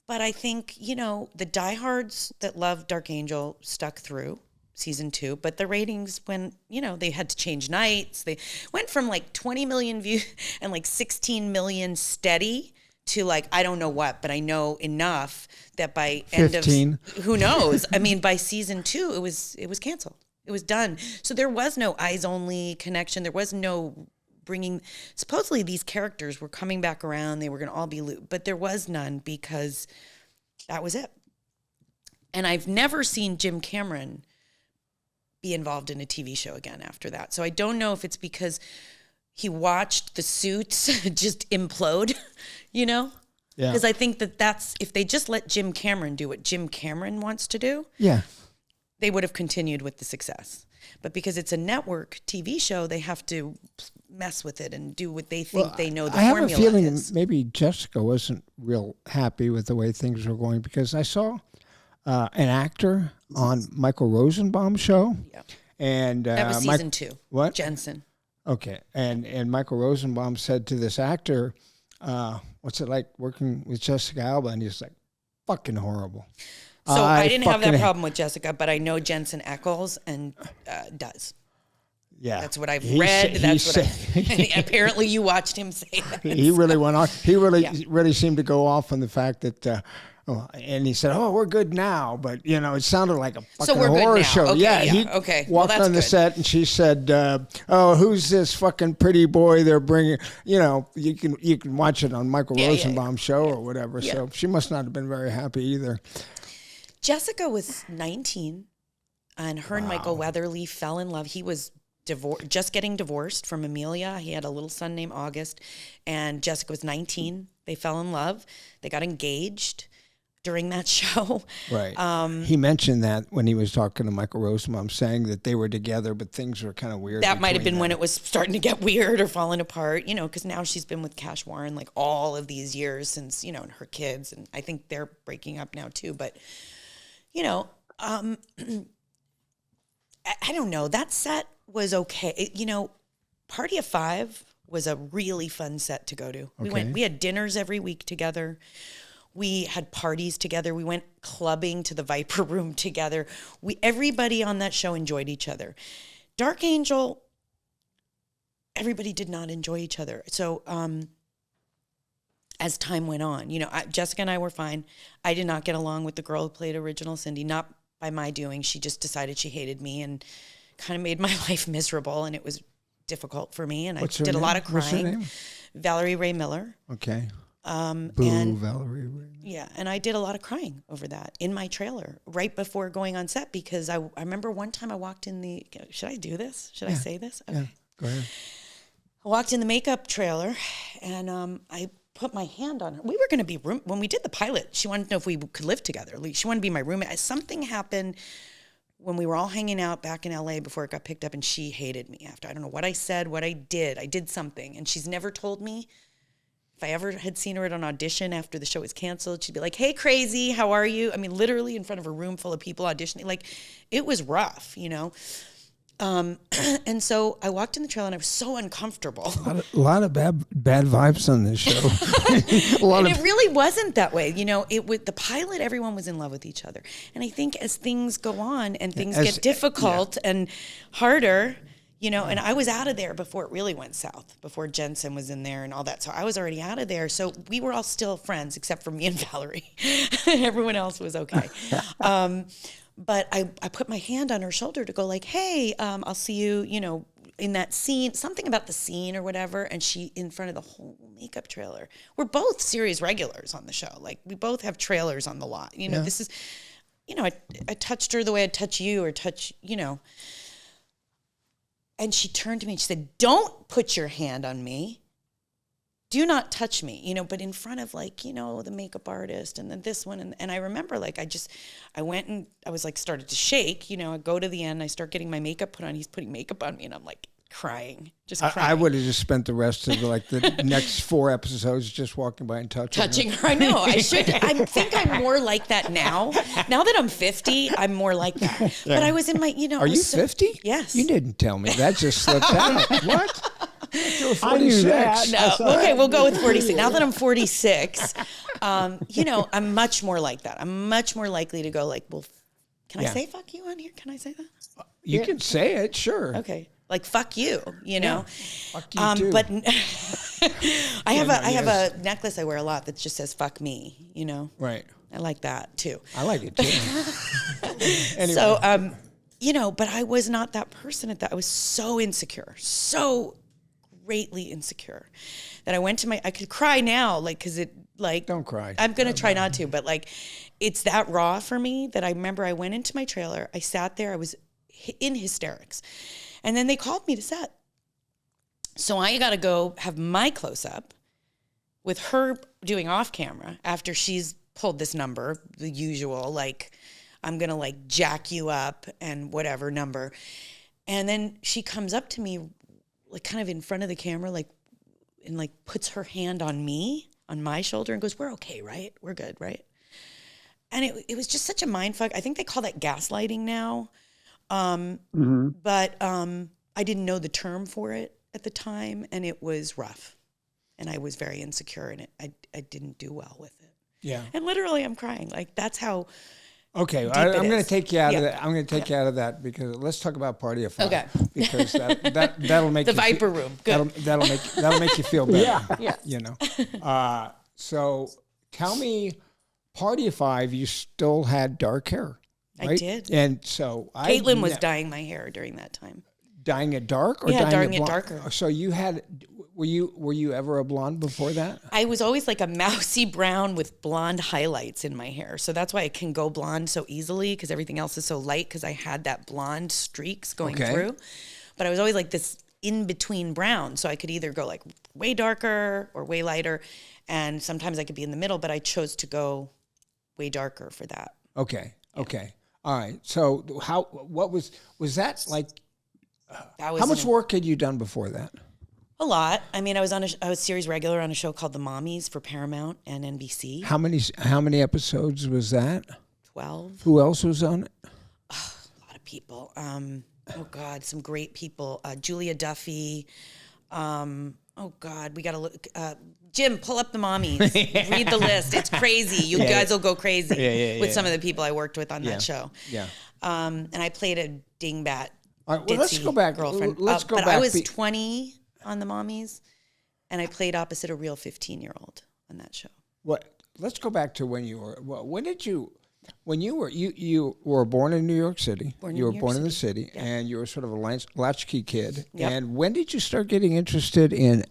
But I think, you know, the diehards that loved Dark Angel stuck through season 2, but the ratings when, you know, they had to change nights. They went from like 20 million views and like 16 million steady to like, I don't know what, but I know enough that by end 15. of, who knows? I mean, by season 2, it was canceled. It was done. So there was no eyes only connection. There was no bringing, supposedly these characters were coming back around. They were going to all be, but there was none because that was it. And I've never seen Jim Cameron be involved in a TV show again after that. So I don't know if it's because he watched the Suits just implode, you know? Yeah. Because I think that's, if they just let Jim Cameron do what Jim Cameron wants to do, Yeah. they would have continued with the success. But because it's a network TV show, they have to mess with it and do what they think they know the I have formula a feeling is. maybe Jessica wasn't real happy with the way things were going because I saw an actor on Michael Rosenbaum's show. Yeah. And That was season 2. What? Jensen. Okay. And Michael Rosenbaum said to this actor, what's it like working with Jessica Alba? And he's like, fucking horrible. So I didn't have that problem with Jessica, but I know Jensen Ackles and does. Yeah. That's what I've He read. said- That's he what said- apparently you watched him say that. He really went on. He really, Yeah. really seemed to go off on the fact that, and he said, "Oh, we're good now," but you know, it sounded like a fucking we're good horror now. show. Okay, yeah, yeah, he okay. Well, walked that's on the good. set, and she said, "Oh, who's this fucking pretty boy they're bringing?" You know, you can watch it on Michael Yeah, Rosenbaum's show or whatever. Yeah. So she must not have been very happy either. Jessica was 19, and her and Michael Weatherly fell in love. He was just getting divorced from Amelia. He had a little son named August, and Jessica was 19. They fell in love. They got engaged during that show. Right. He mentioned that when he was talking to Michael Rosenbaum, saying that they were together, but things were kind of weird. That might have between been when them. it was starting to get weird or falling apart, you know, because now she's been with Cash Warren like all of these years since, you know, and her kids. And I think they're breaking up now too. But, you know, I don't know. That set was okay. You know, Party of Five was a really fun set to go to. We had dinners every week together. We had parties together. We went clubbing to the Viper Room together. Everybody on that show enjoyed each other. Dark Angel, everybody did not enjoy each other. So as time went on, you know, Jessica and I were fine. I did not get along with the girl who played original Cindy, not by my doing. She just decided she hated me and kind of made my life miserable, and it was difficult for me. And I What's her did a name? lot of What's her crying. name? Valerie Ray Miller. Okay. Boo, And Valerie. yeah, and I did a lot of crying over that in my trailer right before going on set, because I remember one time I walked in the, should I do this? Should I say this? Okay. Yeah, go ahead. I walked in the makeup trailer, and I put my hand on her. We were going to be when we did the pilot, she wanted to know if we could live together. Like, she wanted to be my roommate. Something happened when we were all hanging out back in LA before it got picked up, and she hated me after. I don't know what I said, what I did. I did something, and she's never told me. If I ever had seen her at an audition after the show was canceled, she'd be like, "Hey, crazy, how are you?" I mean, literally in front of a room full of people auditioning. Like, it was rough, you know? And so I walked in the trailer, and I was so uncomfortable. A lot of bad vibes on this show. And it really wasn't that way. You know, the pilot, everyone was in love with each other. And I think as things go on and things get difficult and harder, you know, and I was out of there before it really went south, before Jensen was in there and all that. So I was already out of there. So we were all still friends, except for me and Valerie. Everyone else was okay. But I put my hand on her shoulder to go like, "Hey, I'll see you, you know, in that scene," something about the scene or whatever. And she, in front of the whole makeup trailer, we're both series regulars on the show. Like, we both have trailers on the lot. You know, this is, you know, I touched her the way I'd touch you or touch, you know. And she turned to me and she said, "Don't put your hand on me. Do not touch me," you know, but in front of, like, you know, the makeup artist and then this one. And I remember, like, I went and I was like, started to shake, you know, I go to the end, I start getting my makeup put on. He's putting makeup on me, and I'm like crying, just crying. I would have just spent the rest of the next 4 episodes just walking by and touching her. I know. I should. I think I'm more like that now. Now that I'm 50, I'm more like that. Yeah. But I was in my, you know. Are you 50? Yes. You didn't tell me. That just slipped out. What? You're 46. I knew that. No. Okay, we'll go with 46. Now that I'm 46, you know, I'm much more like that. I'm much more likely to go like, "Well, can I say fuck you on here? Can I say that?" You can say it, sure. Okay. Like, fuck you, you know. Fuck you too. But I have a necklace I wear a lot that just says "fuck me," you know. Right. I like that too. I like it too. Anyway. So, you know, but I was not that person at that. I was so insecure, so greatly insecure, that I went to I could cry now, like, because it, like. Don't cry. I'm going to try not to, but, like, it's that raw for me that I remember I went into my trailer, I sat there, I was in hysterics. And then they called me to set. So I got to go have my close-up with her doing off camera after she's pulled this number, the usual, like, I'm going to, like, jack you up and whatever number. And then she comes up to me, like, kind of in front of the camera, like, and, like, puts her hand on me, on my shoulder, and goes, "We're okay, right? We're good, right?" And it was just such a mind fuck. I think they call that gaslighting now. But I didn't know the term for it at the time, and it was rough, and I was very insecure, and I didn't do well with it. Yeah. And literally, I'm crying. Like, that's how. Okay, I'm going to take you out of that. I'm going to take you out of that, because let's talk about Party of Five. Okay. Because that'll make The you Viper Room. Good. That'll make you feel better. Yeah. You know. So tell me, Party of Five, you still had dark hair. Right? I did. And so Caitlin was dyeing my hair during that time. Dyeing it dark, or dyeing it it darker. So you had, were you ever a blonde before that? I was always like a mousy brown with blonde highlights in my hair. So that's why I can go blonde so easily, because everything else is so light, because I had that blonde streaks going through. But I was always like this in between brown. So I could either go like way darker or way lighter. And sometimes I could be in the middle, but I chose to go way darker for that. Okay. Yeah. Okay. All right. So what was that like? That was how much work had you done before that? A lot. I mean, I was series regular on a show called The Mommies for Paramount and NBC. How many episodes was that? 12. Who else was on it? A lot of people. Oh God, some great people. Julia Duffy. Oh God, we got to look. Jim, pull up The Mommies. Read the list. It's crazy. You guys will go crazy with some of the people I worked with on that show. Yeah. And I played a dingbat. All right, well, let's go back. Girlfriend. Let's go but back. I was 20 on The Mommies, and I played opposite a real 15-year-old on that show. What? Let's go back to when you were. Well, when did you? When you were born in New York City, you were born in the city, Yeah. and you were sort of a latchkey kid. Yep. And when did you start getting interested in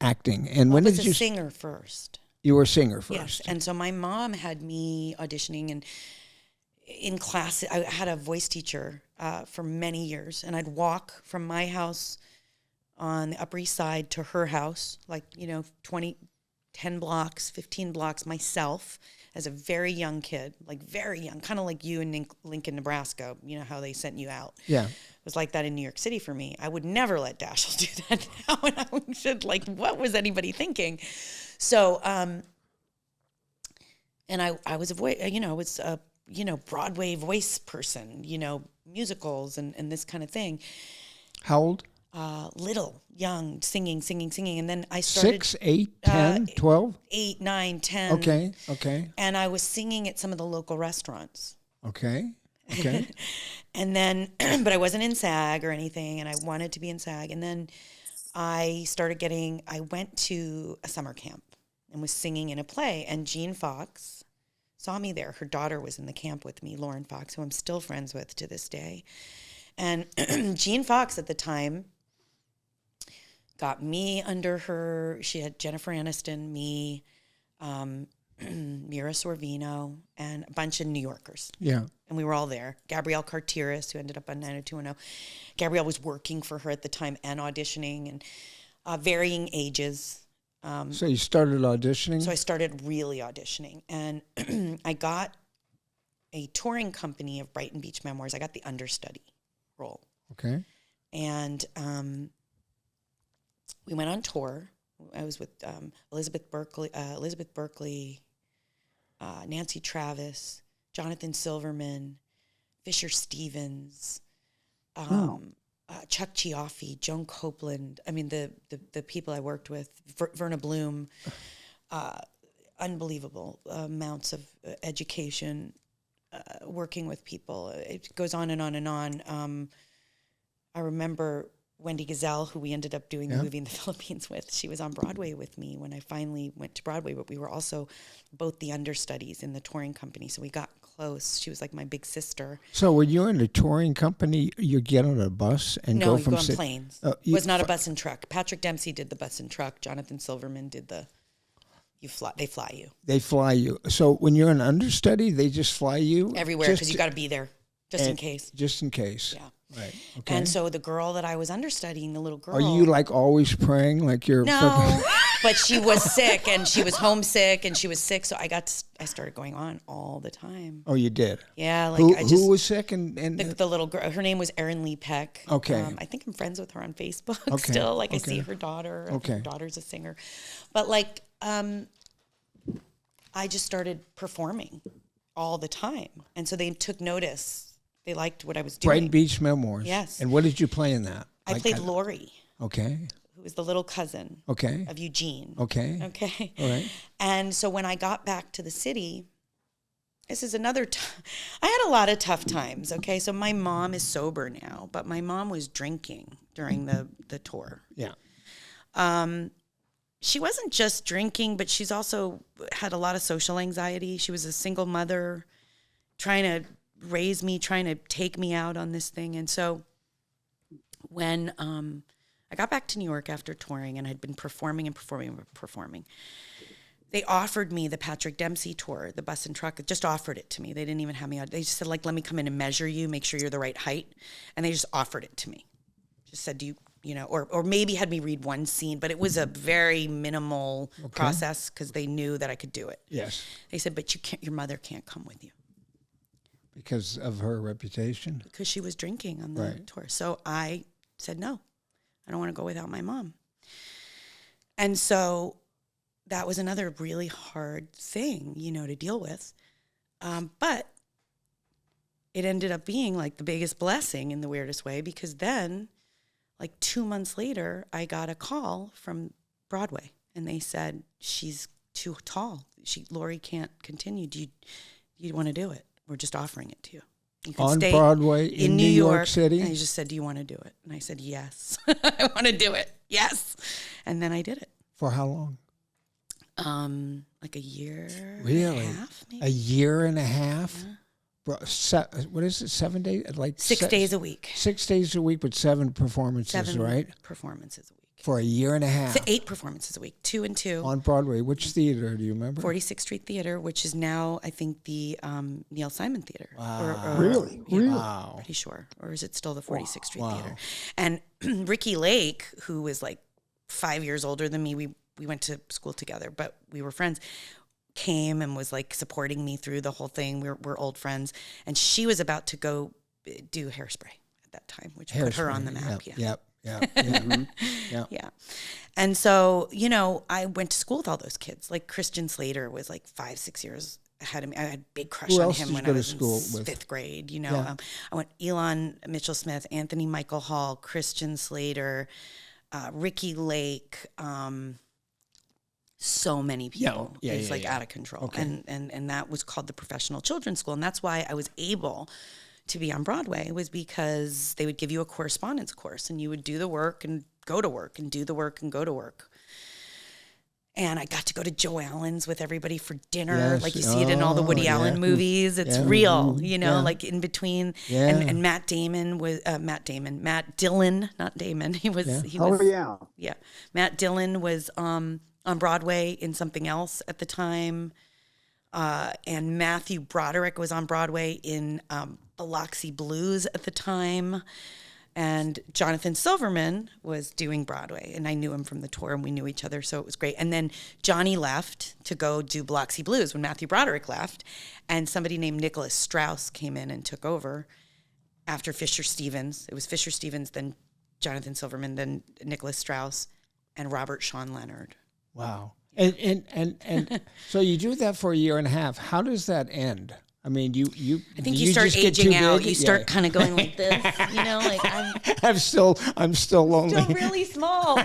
acting? And when I was did a you? singer first. You were a singer first. Yes, and so my mom had me auditioning, and in class, I had a voice teacher for many years, and I'd walk from my house on the Upper East Side to her house, like 10 blocks, 15 blocks myself as a very young kid, like very young, kind of like you in Lincoln, Nebraska. You know how they sent you out. Yeah. It was like that in New York City for me. I would never let Dashiell do that now, and I said, like, what was anybody thinking? So, and I was a voice, I was a, Broadway voice person, musicals and this kind of thing. How old? Little, young, singing. And then I started 6, 8, 10, 12? 8, 9, 10. Okay. And I was singing at some of the local restaurants. Okay. And then, but I wasn't in SAG or anything, and I wanted to be in SAG. And then I went to a summer camp and was singing in a play, and Jean Fox saw me there. Her daughter was in the camp with me, Lauren Fox, who I'm still friends with to this day. And Jean Fox at the time got me under her. She had Jennifer Aniston, me, Mira Sorvino, and a bunch of New Yorkers. Yeah. And we were all there. Gabrielle Cartiris, who ended up on 90210. Gabrielle was working for her at the time and auditioning, and varying ages. So you started auditioning? So I started really auditioning. And I got a touring company of Brighton Beach Memoirs. I got the understudy role. Okay. And we went on tour. I was with Elizabeth Berkley, Nancy Travis, Jonathan Silverman, Fisher Stevens, Chuck Chiaffi, Joan Copeland. I mean, the people I worked with, Verna Bloom, unbelievable amounts of education, working with people. It goes on and on and on. I remember Wendy Gazelle, who we ended up doing the movie in the Philippines with. She was on Broadway with me when I finally went to Broadway, but we were also both the understudies in the touring company, so we got close. She was like my big sister. So when you're in a touring company, you get on a bus and No, go you from go on planes. It was not a bus and truck. Patrick Dempsey did the bus and truck. Jonathan Silverman did they fly you. They fly you. So when you're an understudy, they just fly you? Everywhere, because you got to be there, just in case. Just in case. Yeah. Right. Okay. And so the girl that I was understudying, the little girl. Are you like always praying like you're... No, but she was sick, and she was homesick, and she was sick. So I started going on all the time. Oh, you did? Yeah. Like who was sick? And the little girl, her name was Erin Lee Peck. Okay. I think I'm friends with her on Facebook Okay. still. Like I Okay. see her daughter. Okay. Her daughter's a singer. But like, I just started performing all the time. And so they took notice. They liked what I was doing. Brighton Beach Memoirs. Yes. And what did you play in that? I played Lori, Okay. who was the little cousin Okay. of Eugene. Okay. Okay. All right. And so when I got back to the city, this is another I had a lot of tough times, okay? So my mom is sober now, but my mom was drinking during the tour. Yeah. She wasn't just drinking, but she's also had a lot of social anxiety. She was a single mother trying to raise me, trying to take me out on this thing. And so when I got back to New York after touring, and I'd been performing, they offered me the Patrick Dempsey tour, the bus and truck. Just offered it to me. They didn't even have me out. They just said, like, let me come in and measure you, make sure you're the right height. And they just offered it to me. Just said, or maybe had me read one scene, but it was a very minimal process because they knew that I could do it. Yes. They said, but your mother can't come with you. Because of her reputation? Because she was drinking on the tour. So I said, no, I don't want to go without my mom. And so that was another really hard thing, to deal with. But it ended up being like the biggest blessing in the weirdest way, because then, like 2 months later, I got a call from Broadway, and they said, she's too tall. Lori can't continue. Do you want to do it? We're just offering it to you. You can on stay Broadway in New York City? And he just said, do you want to do it? And I said, yes. I want to do it. Yes. And then I did it. For how long? Like a year Really? and a half, maybe. A year and a half? Yeah. what is it? 7 days? Like 6 days a week. 6 days a week, but 7 performances, 7 right? performances a week. For a year and a half. 8 performances a week, 2 and 2. On Broadway. Which theater do you remember? 46th Street Theater, which is now, I think, the Neil Simon Theater. Wow. Really? Really? Wow. Pretty sure. Or is it still the 46th Street Wow. Theater? And Ricky Lake, who was like 5 years older than me, we went to school together, but we were friends, came and was like supporting me through the whole thing. We're old friends. And she was about to go do Hairspray at that time, which put her on the map. Yep. Yeah. And so, you know, I went to school with all those kids. Like Christian Slater was like 5-6 years ahead of me. I had a big crush Who on else him did when you I go to was in school with? 5th grade. You know, Yeah. I went Elon Mitchell Smith, Anthony Michael Hall, Christian Slater, Ricky Lake, so many people. Yeah, It was yeah, like yeah. out of control. Okay. And that was called the Professional Children's School. And that's why I was able to be on Broadway, was because they would give you a correspondence course and you would do the work and go to work and do the work and go to work. And I got to go to Joe Allen's with everybody for dinner. Yes. Like you see it in all the Woody Oh, Allen yeah. movies. It's Yeah. real, you know, Yeah. like in between. Yeah. And Matt Dillon, not Damon. He was, Oh, yeah. yeah. Matt Dillon was on Broadway in something else at the time. And Matthew Broderick was on Broadway in Biloxi Blues at the time. And Jonathan Silverman was doing Broadway, and I knew him from the tour, and we knew each other, so it was great. And then Johnny left to go do Biloxi Blues when Matthew Broderick left, and somebody named Nicholas Strauss came in and took over after Fisher Stevens. It was Fisher Stevens, then Jonathan Silverman, then Nicholas Strauss, and Robert Sean Leonard. Wow. And so you do that for a year and a half. How does that end? I mean, I think you start aging out. You start kind of going like this, you know, like I'm still lonely. still really small.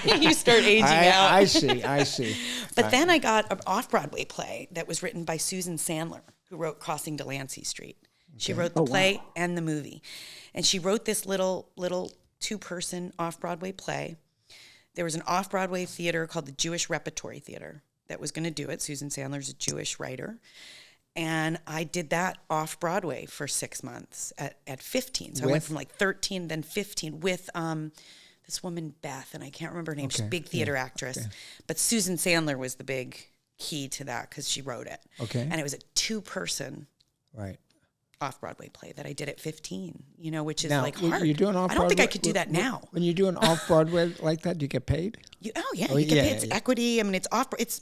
You start aging out. I see. But then I got an off-Broadway play that was written by Susan Sandler, who wrote Crossing Delancey Street. She wrote the play and the movie. And she wrote this little 2-person off-Broadway play. There was an off-Broadway theater called the Jewish Repertory Theater that was going to do it. Susan Sandler's a Jewish writer. And I did that off Broadway for 6 months at 15. So I went from like 13, then 15 with this woman, Beth, and I can't remember her name. She's a big theater actress. Okay. But Susan Sandler was the big key to that because she wrote it. Okay. And it was a 2-person right off-Broadway play that I did at 15, you know, which is now, like hard. You're doing I don't think I could do that now. When you're doing off-Broadway like that, do you get paid? You get paid. It's equity. I mean,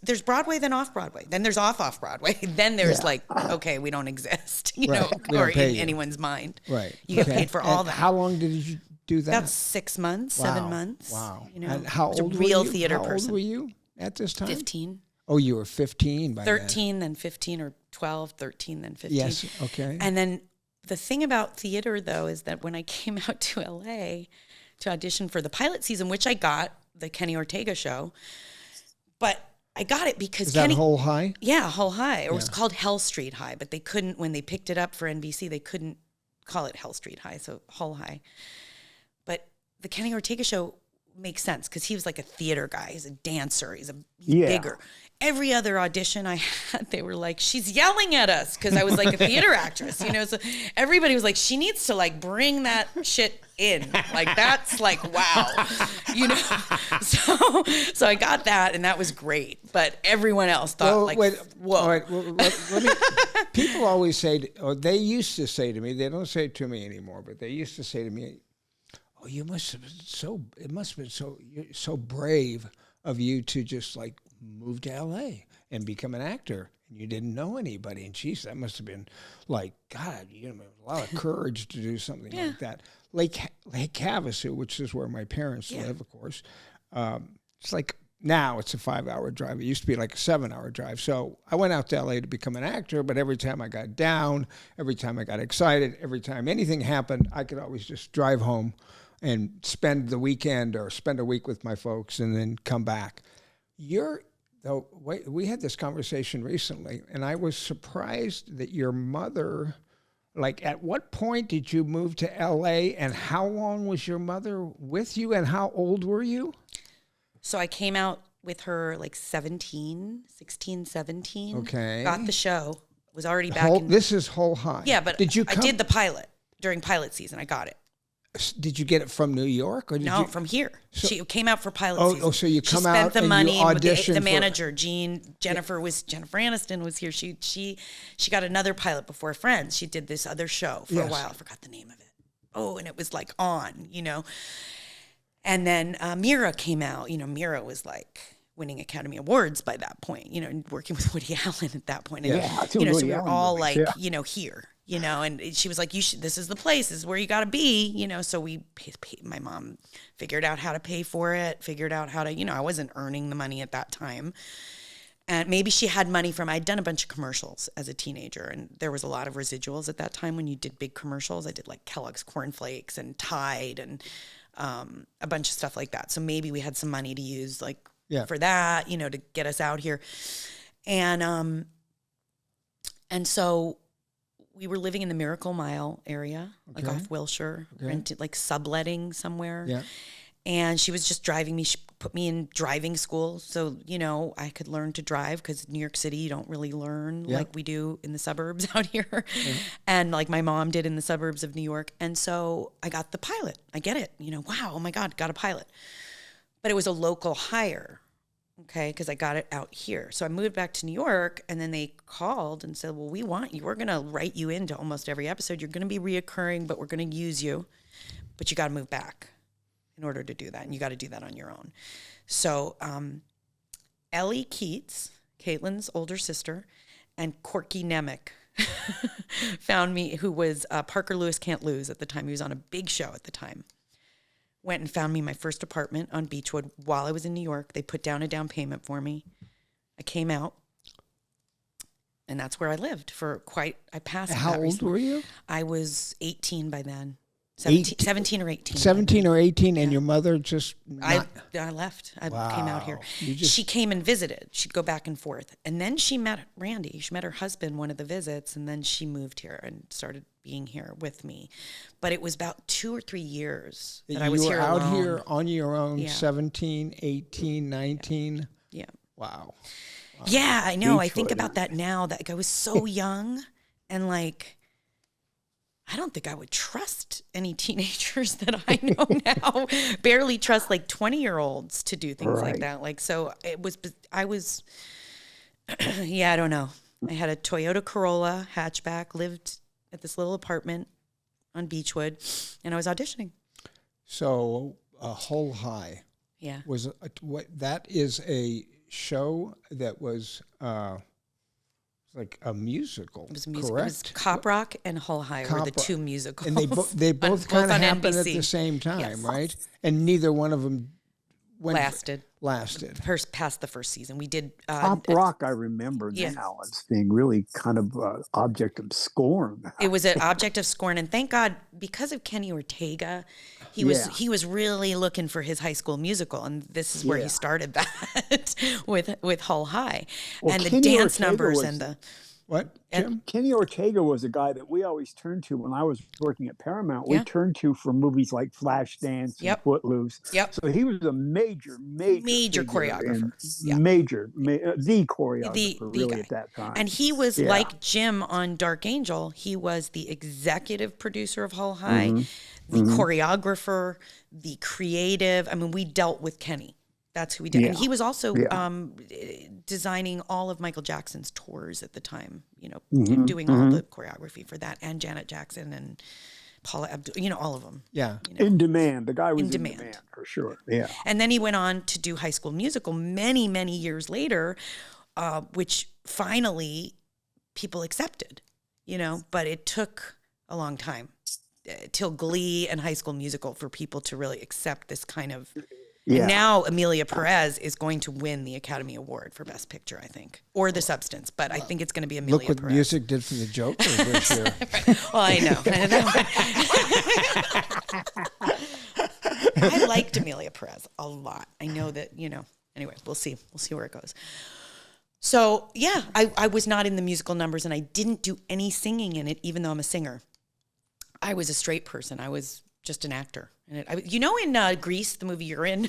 there's Broadway, then off-Broadway. Then there's off-Broadway. Then there's like, okay, we don't exist, you know, or in anyone's mind. Right. You get paid for all that. How long did you do that? That's 6 months, 7 months. Wow. You know, and how I was old a real were you? theater how person. How old were you at this time? 15. Oh, you were 15 by 13, then 15, or 12, 13, then 15. Yes, okay. And then the thing about theater, though, is that when I came out to LA to audition for the pilot season, which I got, the Kenny Ortega show, but I got it because Is Kenny... that Whole High? Yeah, Whole High. It was called Hell Street High, but they couldn't, when they picked it up for NBC, they couldn't call it Hell Street High, so Whole High. But the Kenny Ortega show makes sense because he was like a theater guy. He's a dancer. He's bigger. Every other audition I had, they were like, she's yelling at us because I was like a theater actress, you know? So everybody was like, she needs to like bring that shit in. Like, that's like, wow, you know? So I got that and that was great. But everyone else thought whoa. All right, well, let me, people always say, or they used to say to me, they don't say it to me anymore, but they used to say to me, oh, it must have been so brave of you to just like move to LA and become an actor, and you didn't know anybody. And geez, that must have been like, God, you know, a lot of courage to do something like that. Lake Havasu, which is where my parents live, of course. It's like, now it's a 5-hour drive. It used to be like a 7-hour drive. So I went out to LA to become an actor, but every time I got down, every time I got excited, every time anything happened, I could always just drive home and spend the weekend or spend a week with my folks and then come back. We had this conversation recently, and I was surprised that your mother, like, at what point did you move to LA, and how long was your mother with you, and how old were you? So I came out with her like 16, 17. Okay. Got the show. was already back This is Whole High. Yeah, but did you I did the pilot during pilot season. I got it. Did you get it from New York or did No, you? from here. So- She came out for pilot season. Oh, so you come she spent out the and you money with audition the for- manager, Jennifer Aniston was here. She got another pilot before Friends. She did this other show for a Yes. while. I forgot the name of it. Oh, and it was like on, And then Mira came out. Mira was like winning Academy Awards by that point, and working with Woody Allen at that point. And, Yeah, so Woody we were Allen all movies, like, yeah. here, and she was like, this is the place, this is where you got to be, so my mom figured out how to pay for it, figured out how to, I wasn't earning the money at that time. And maybe she had money I'd done a bunch of commercials as a teenager, and there was a lot of residuals at that time when you did big commercials. I did like Kellogg's Corn Flakes and Tide and a bunch of stuff like that. So maybe we had some money to use for that, to get us out here. And so we were living in the Miracle Mile area, like off Wilshire, rented, like subletting somewhere. Yeah. And she was just driving me. She put me in driving school. So, I could learn to drive because New York City, you don't really learn like we do in the suburbs out here. And like my mom did in the suburbs of New York. And so I got the pilot. I get it. Wow, oh my God, got a pilot. But it was a local hire. Okay, because I got it out here. So I moved back to New York, and then they called and said, well, we want you. We're going to write you into almost every episode. You're going to be reoccurring, but we're going to use you. But you got to move back in order to do that, and you got to do that on your own. So Ellie Keats, Caitlin's older sister, and Corky Nemec found me, who was Parker Lewis Can't Lose at the time. He was on a big show at the time. Went and found me my first apartment on Beechwood while I was in New York. They put down a down payment for me. I came out, and that's where I lived I passed. How old were you? I was 18 by then. 17 or 18. 17 or 18, and your mother just I left. I came out here. She came and visited. She'd go back and forth. And then she met Randy. She met her husband one of the visits, and then she moved here and started being here with me. But it was about 2 or 3 years that I was here alone. You were out here on your own, Yeah. 17, 18, 19. Yeah. Wow. Yeah, I know. I think Beechwood. about that now. That I was so young, and I don't think I would trust any teenagers that I know now. Barely trust 20-year-olds to do things like Right. that. So I was, I don't know. I had a Toyota Corolla hatchback, lived at this little apartment on Beechwood, and I was auditioning. So Whole High Yeah. was that is a show that was like a musical. It was a musical. Correct? It was Cop Rock and Hull High were the Cop Rock. two musicals. And they both kind of on happened at NBC. the same time, Yes. right? And neither one of them Lasted. Lasted. Past the first season. We did Pop rock, I remember Yeah. now as being really kind of object of scorn. It was an object of scorn, and thank God, because of Kenny Ortega, he was really looking for his High School Musical, and this is where he started that with Hull High, Well, and the Kenny dance Ortega numbers was- and the What, Jim? Kenny Ortega was a guy that we always turned to when I was working at Paramount. We Yeah. turned to for movies like Flashdance and Yep. Footloose. Yep. So he was a major figure choreographer. and Yeah. the choreographer The really guy. at that time. And he was Yeah. like Jim on Dark Angel. He was the executive producer of Hull High, the choreographer, the creative. I mean, we dealt with Kenny. That's who we did. And Yeah. he was also Yeah. designing all of Michael Jackson's tours at the time, Mm-hmm. doing all the choreography for that, and Janet Jackson and Paula Abdul, all of them. Yeah. In demand. The guy was In in demand. demand for sure. Yeah. And then he went on to do High School Musical many, many years later, which finally people accepted, but it took a long time till Glee and High School Musical for people to really accept this kind of. Yeah. And now Amelia Perez is going to win the Academy Award for Best Picture, I think, or The Substance, but I think it's going to be Amelia Look what Perez. music did for the Joker this year. Well, I know. I liked Amelia Perez a lot. I know that, anyway, we'll see. We'll see where it goes. So, yeah, I was not in the musical numbers, and I didn't do any singing in it, even though I'm a singer. I was a straight person. I was just an actor. And in Grease, the movie you're in,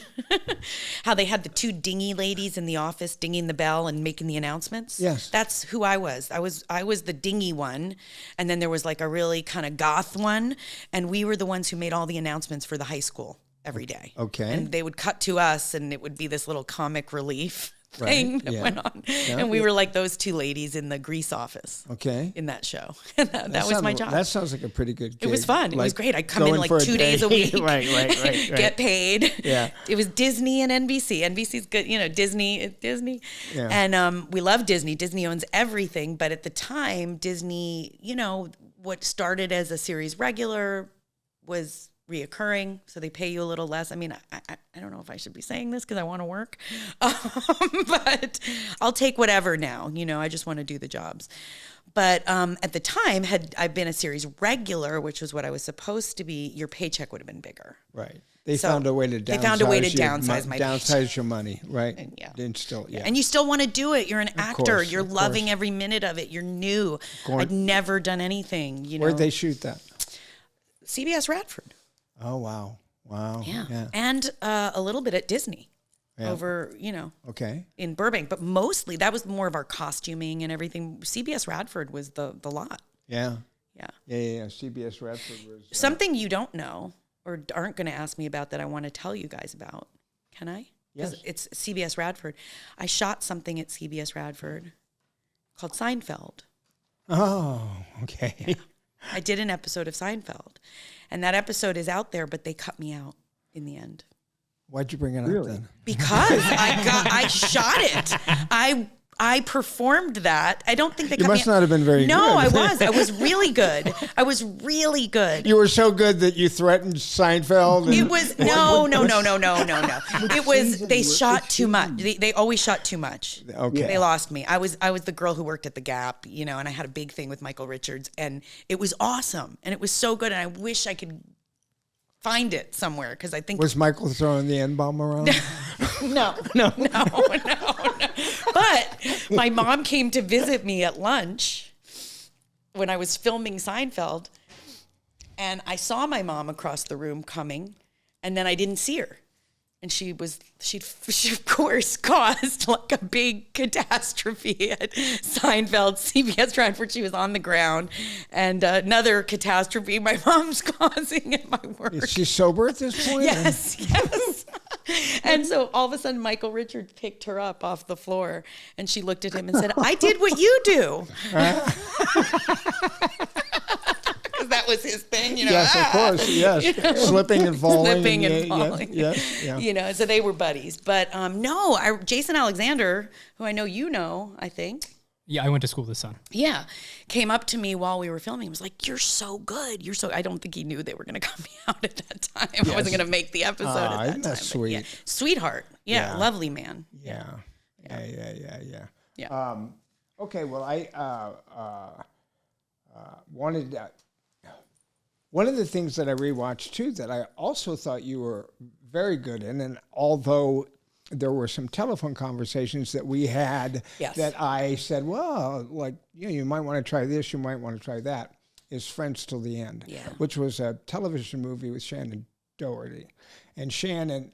how they had the two dingy ladies in the office dinging the bell and making the announcements? Yes. That's who I was. I was the dingy one, and then there was like a really kind of goth one, and we were the ones who made all the announcements for the high school every day. Okay. And they would cut to us, and it would be this little comic relief thing that went on. Yeah. And we were like those two ladies in the Grease office. Okay. In that show. And that was my job. That sounds like a pretty good gig. It was fun. It was great. I'd come in going like for 2 days a week. right. Get paid. Yeah. It was Disney and NBC. NBC's good, Disney. Yeah. And we love Disney. Disney owns everything. But at the time, Disney, what started as a series regular was reoccurring, so they pay you a little less. I mean, I don't know if I should be saying this because I want to work, but I'll take whatever now. I just want to do the jobs. But at the time, had I been a series regular, which was what I was supposed to be, your paycheck would have been bigger. Right. They So found a way to downsize my downsize your money, right? And, yeah. And still, yeah. And you still want to do it. You're an actor. course, You're of loving course. every minute of it. You're new. I'd never done anything. Where'd they shoot that? CBS Radford. Oh wow. Yeah. And a little bit at Disney over, Okay. in Burbank. But mostly that was more of our costuming and everything. CBS Radford was the lot. Yeah. Yeah. CBS Radford was Something you don't know or aren't going to ask me about that I want to tell you guys about. Can I? 'Cause Yes. it's CBS Radford. I shot something at CBS Radford called Seinfeld. Oh, okay. I did an episode of Seinfeld. And that episode is out there, but they cut me out in the end. Why'd you bring it up then? Because I shot it. I performed that. I don't think they You cut must me not have been very No, good. I was really good. I was really good. You were so good that you threatened Seinfeld. And It was no. It was they shot too much. They always shot too much. Okay. They lost me. I was the girl who worked at the Gap, and I had a big thing with Michael Richards, and it was awesome, and it was so good, and I wish I could find it somewhere because I think Was Michael throwing the N-bomb around? No. But my mom came to visit me at lunch when I was filming Seinfeld, and I saw my mom across the room coming, and then I didn't see her. And she of course caused like a big catastrophe at Seinfeld, CBS Radford. She was on the ground, and another catastrophe my mom's causing at my work. Is she sober at this point? Yes. And so all of a sudden, Michael Richards picked her up off the floor, and she looked at him and said, "I did what you do." Because that was his thing, Yes, of course. Yes, slipping and falling. Yes. So they were buddies. But Jason Alexander, who I know I think. Yeah, I went to school with his son. Yeah, came up to me while we were filming. He was like, "You're so good. You're so." I don't think he knew they were going to cut me out at that time. Yes. I wasn't going to make the episode at that isn't that time. sweet? Yeah. Sweetheart. Yeah, Yeah. lovely man. Yeah. Yeah. Okay, well, I wanted one of the things that I rewatched too that I also thought you were very good in, and although there were some telephone conversations that we had Yes. that I said, well, you might want to try this, you might want to try that, is Friends Till the End, Yeah. which was a television movie with Shannon Doherty. And Shannon,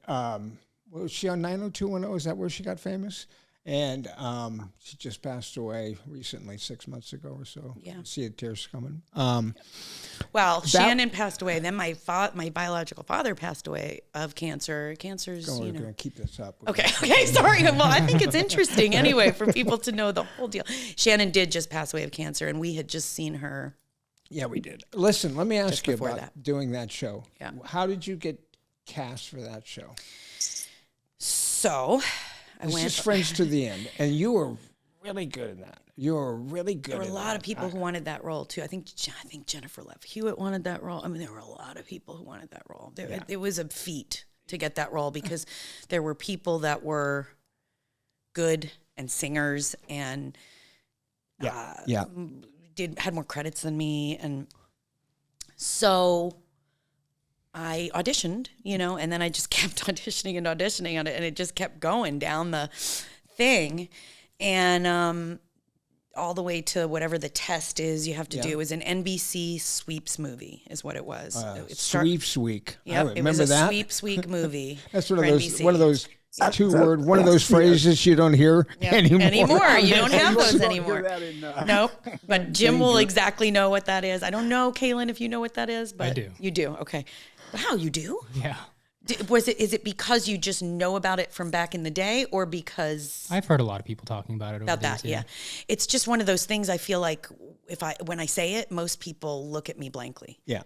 was she on 90210? Is that where she got famous? And she just passed away recently, 6 months ago or so. Yeah. See the tears coming. Well, Shannon passed away. Then my biological father passed away of cancer. Cancer's, We're going to keep this up. Okay, sorry. Well, I think it's interesting anyway for people to know the whole deal. Shannon did just pass away of cancer, and we had just seen her. Yeah, we did. Listen, let me ask you before about that. doing that show. Yeah. How did you get cast for that show? So This is Friends to the End, and you were really good in that. You were really good. There were a lot of people who wanted that role too. I think Jennifer Love Hewitt wanted that role. I mean, there were a lot of people who wanted that role. It was a feat to get that role because there were people that were good and singers and had more credits than me, and so I auditioned, and then I just kept auditioning and auditioning on it, and it just kept going down the thing. And all the way to whatever the test is you have to do. It was an NBC sweeps movie is what it was. Sweeps week. Yeah, I it was remember a that. sweeps week movie. That's for NBC. one of those one of those phrases you don't hear anymore. You don't have those anymore. That in, Nope. But Jim will exactly know what that is. I don't know, Kaylin, if you know what that is, but I do. You do. Okay. Wow, you do? Yeah. Is it because you just know about it from back in the day, or because I've heard a lot of people talking about it. about that? Yeah. It's just one of those things. I feel like when I say it, most people look at me blankly. Yeah.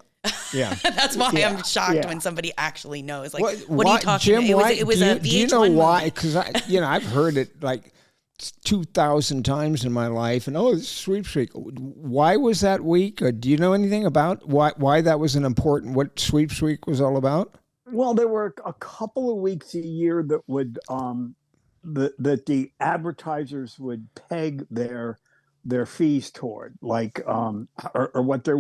Yeah. That's why I'm shocked Yeah. when somebody actually knows. Like, what why, are you talking Jim, about? why, It was do a you, VH1 do you know why? movie. Because I've heard it like 2,000 times in my life, and it's Sweeps Week. Why was that week? Or do you know anything about why that was an important? What Sweeps Week was all about? Well, there were a couple of weeks a year that would that the advertisers would peg their fees toward, like or what their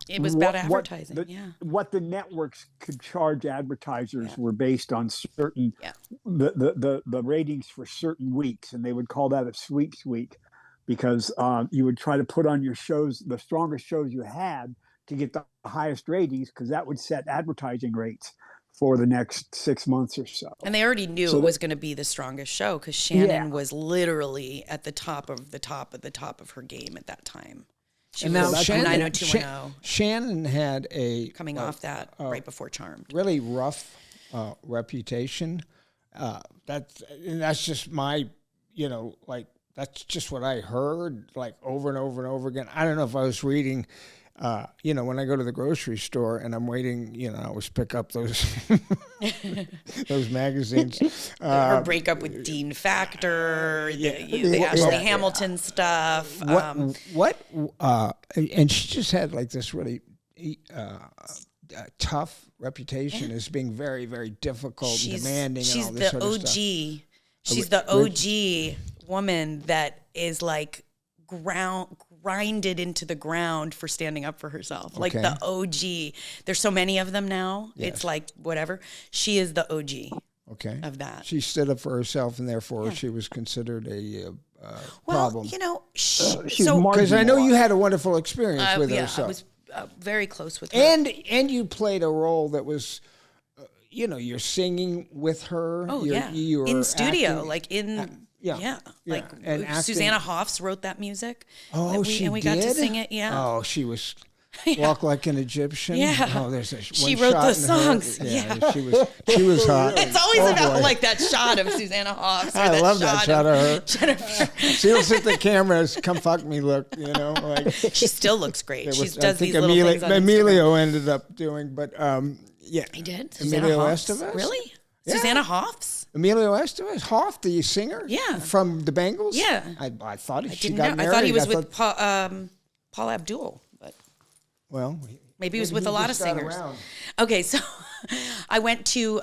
It was about advertising. what the networks could charge advertisers were based on certain the ratings for certain weeks, and they would call that a sweeps week because you would try to put on your shows the strongest shows you had to get the highest ratings, because that would set advertising rates for the next 6 months or so. And they already knew it was going to be the strongest show because Shannon was literally at the top of the top of the top of her game at that time. She And was now Shannon, 90210 Shannon had a coming off that right before Charmed. really rough reputation. That's just my, that's just what I heard, like over and over and over again. I don't know if I was reading. When I go to the grocery store and I'm waiting, I always pick up those those magazines. Her breakup with Dean Factor, the Ashley Hamilton stuff. And she just had like this really tough reputation as being very, very difficult and demanding. She's and all this the sort of OG. stuff. She's the OG woman that is like grinded into the ground for standing up for herself. Like the OG. There's so many of them now. Yes. It's like whatever. She is the OG of that. She stood up for herself, and therefore she was considered a problem. Because I know you had a wonderful experience with her. So. I was very close with her. And you played a role that was, you're singing with her. Oh, you were in studio, acting, like in... Like and Susanna Hoffs wrote that music. Oh, and we got to sing it. Yeah. Oh, she was walk like an Egyptian. Yeah. Oh, there's she wrote the songs. Yeah, she was hot. It's always about like that shot of Susanna Hoffs. I love that shot of her. Jennifer. She looks at the cameras, come fuck me look. Like she still looks great. She does these little things on Emilio ended up doing, but he did. Emilio Estevez. Really? Yeah. Susanna Hoffs? Emilio Estevez, Hoff, the singer, from the Bengals. Yeah, I thought she didn't got know. married. I thought he was with Paul Abdul, but maybe he was with a lot of singers. Okay, so I went to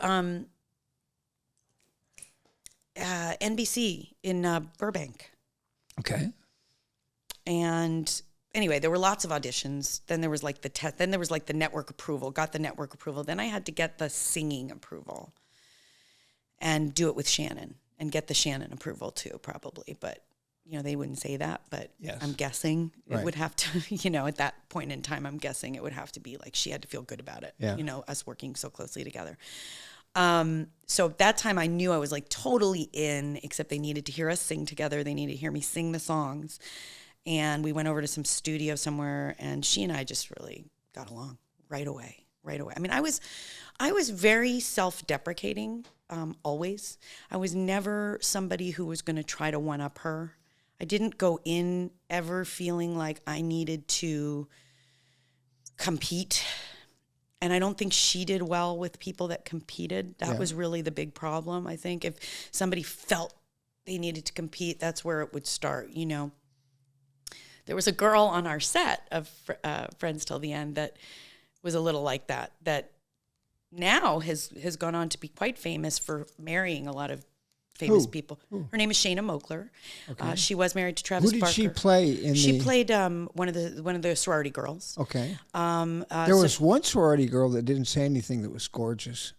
NBC in Burbank. Okay, and anyway, there were lots of auditions. Then there was like the test. Then there was like the network approval. Got the network approval. Then I had to get the singing approval. And do it with Shannon and get the Shannon approval too, probably. But, they wouldn't say that. But I'm guessing it would have to, at that point in time, I'm guessing it would have to be like she had to feel good about it, us working so closely together. So that time I knew I was like totally in, except they needed to hear us sing together. They needed to hear me sing the songs. And we went over to some studio somewhere, and she and I just really got along right away. I mean, I was very self-deprecating. Always. I was never somebody who was going to try to one-up her. I didn't go in ever feeling like I needed to compete. And I don't think she did well with people that competed. That was really the big problem, I think. If somebody felt they needed to compete, that's where it would start, There was a girl on our set of Friends Till the End that was a little like that now has gone on to be quite famous for marrying a lot of famous people. Her name is Shayna Mokler. Okay. She was married to Travis Barker. Who did she play She played one of the sorority girls. Okay. There was one sorority girl that didn't say anything that was gorgeous.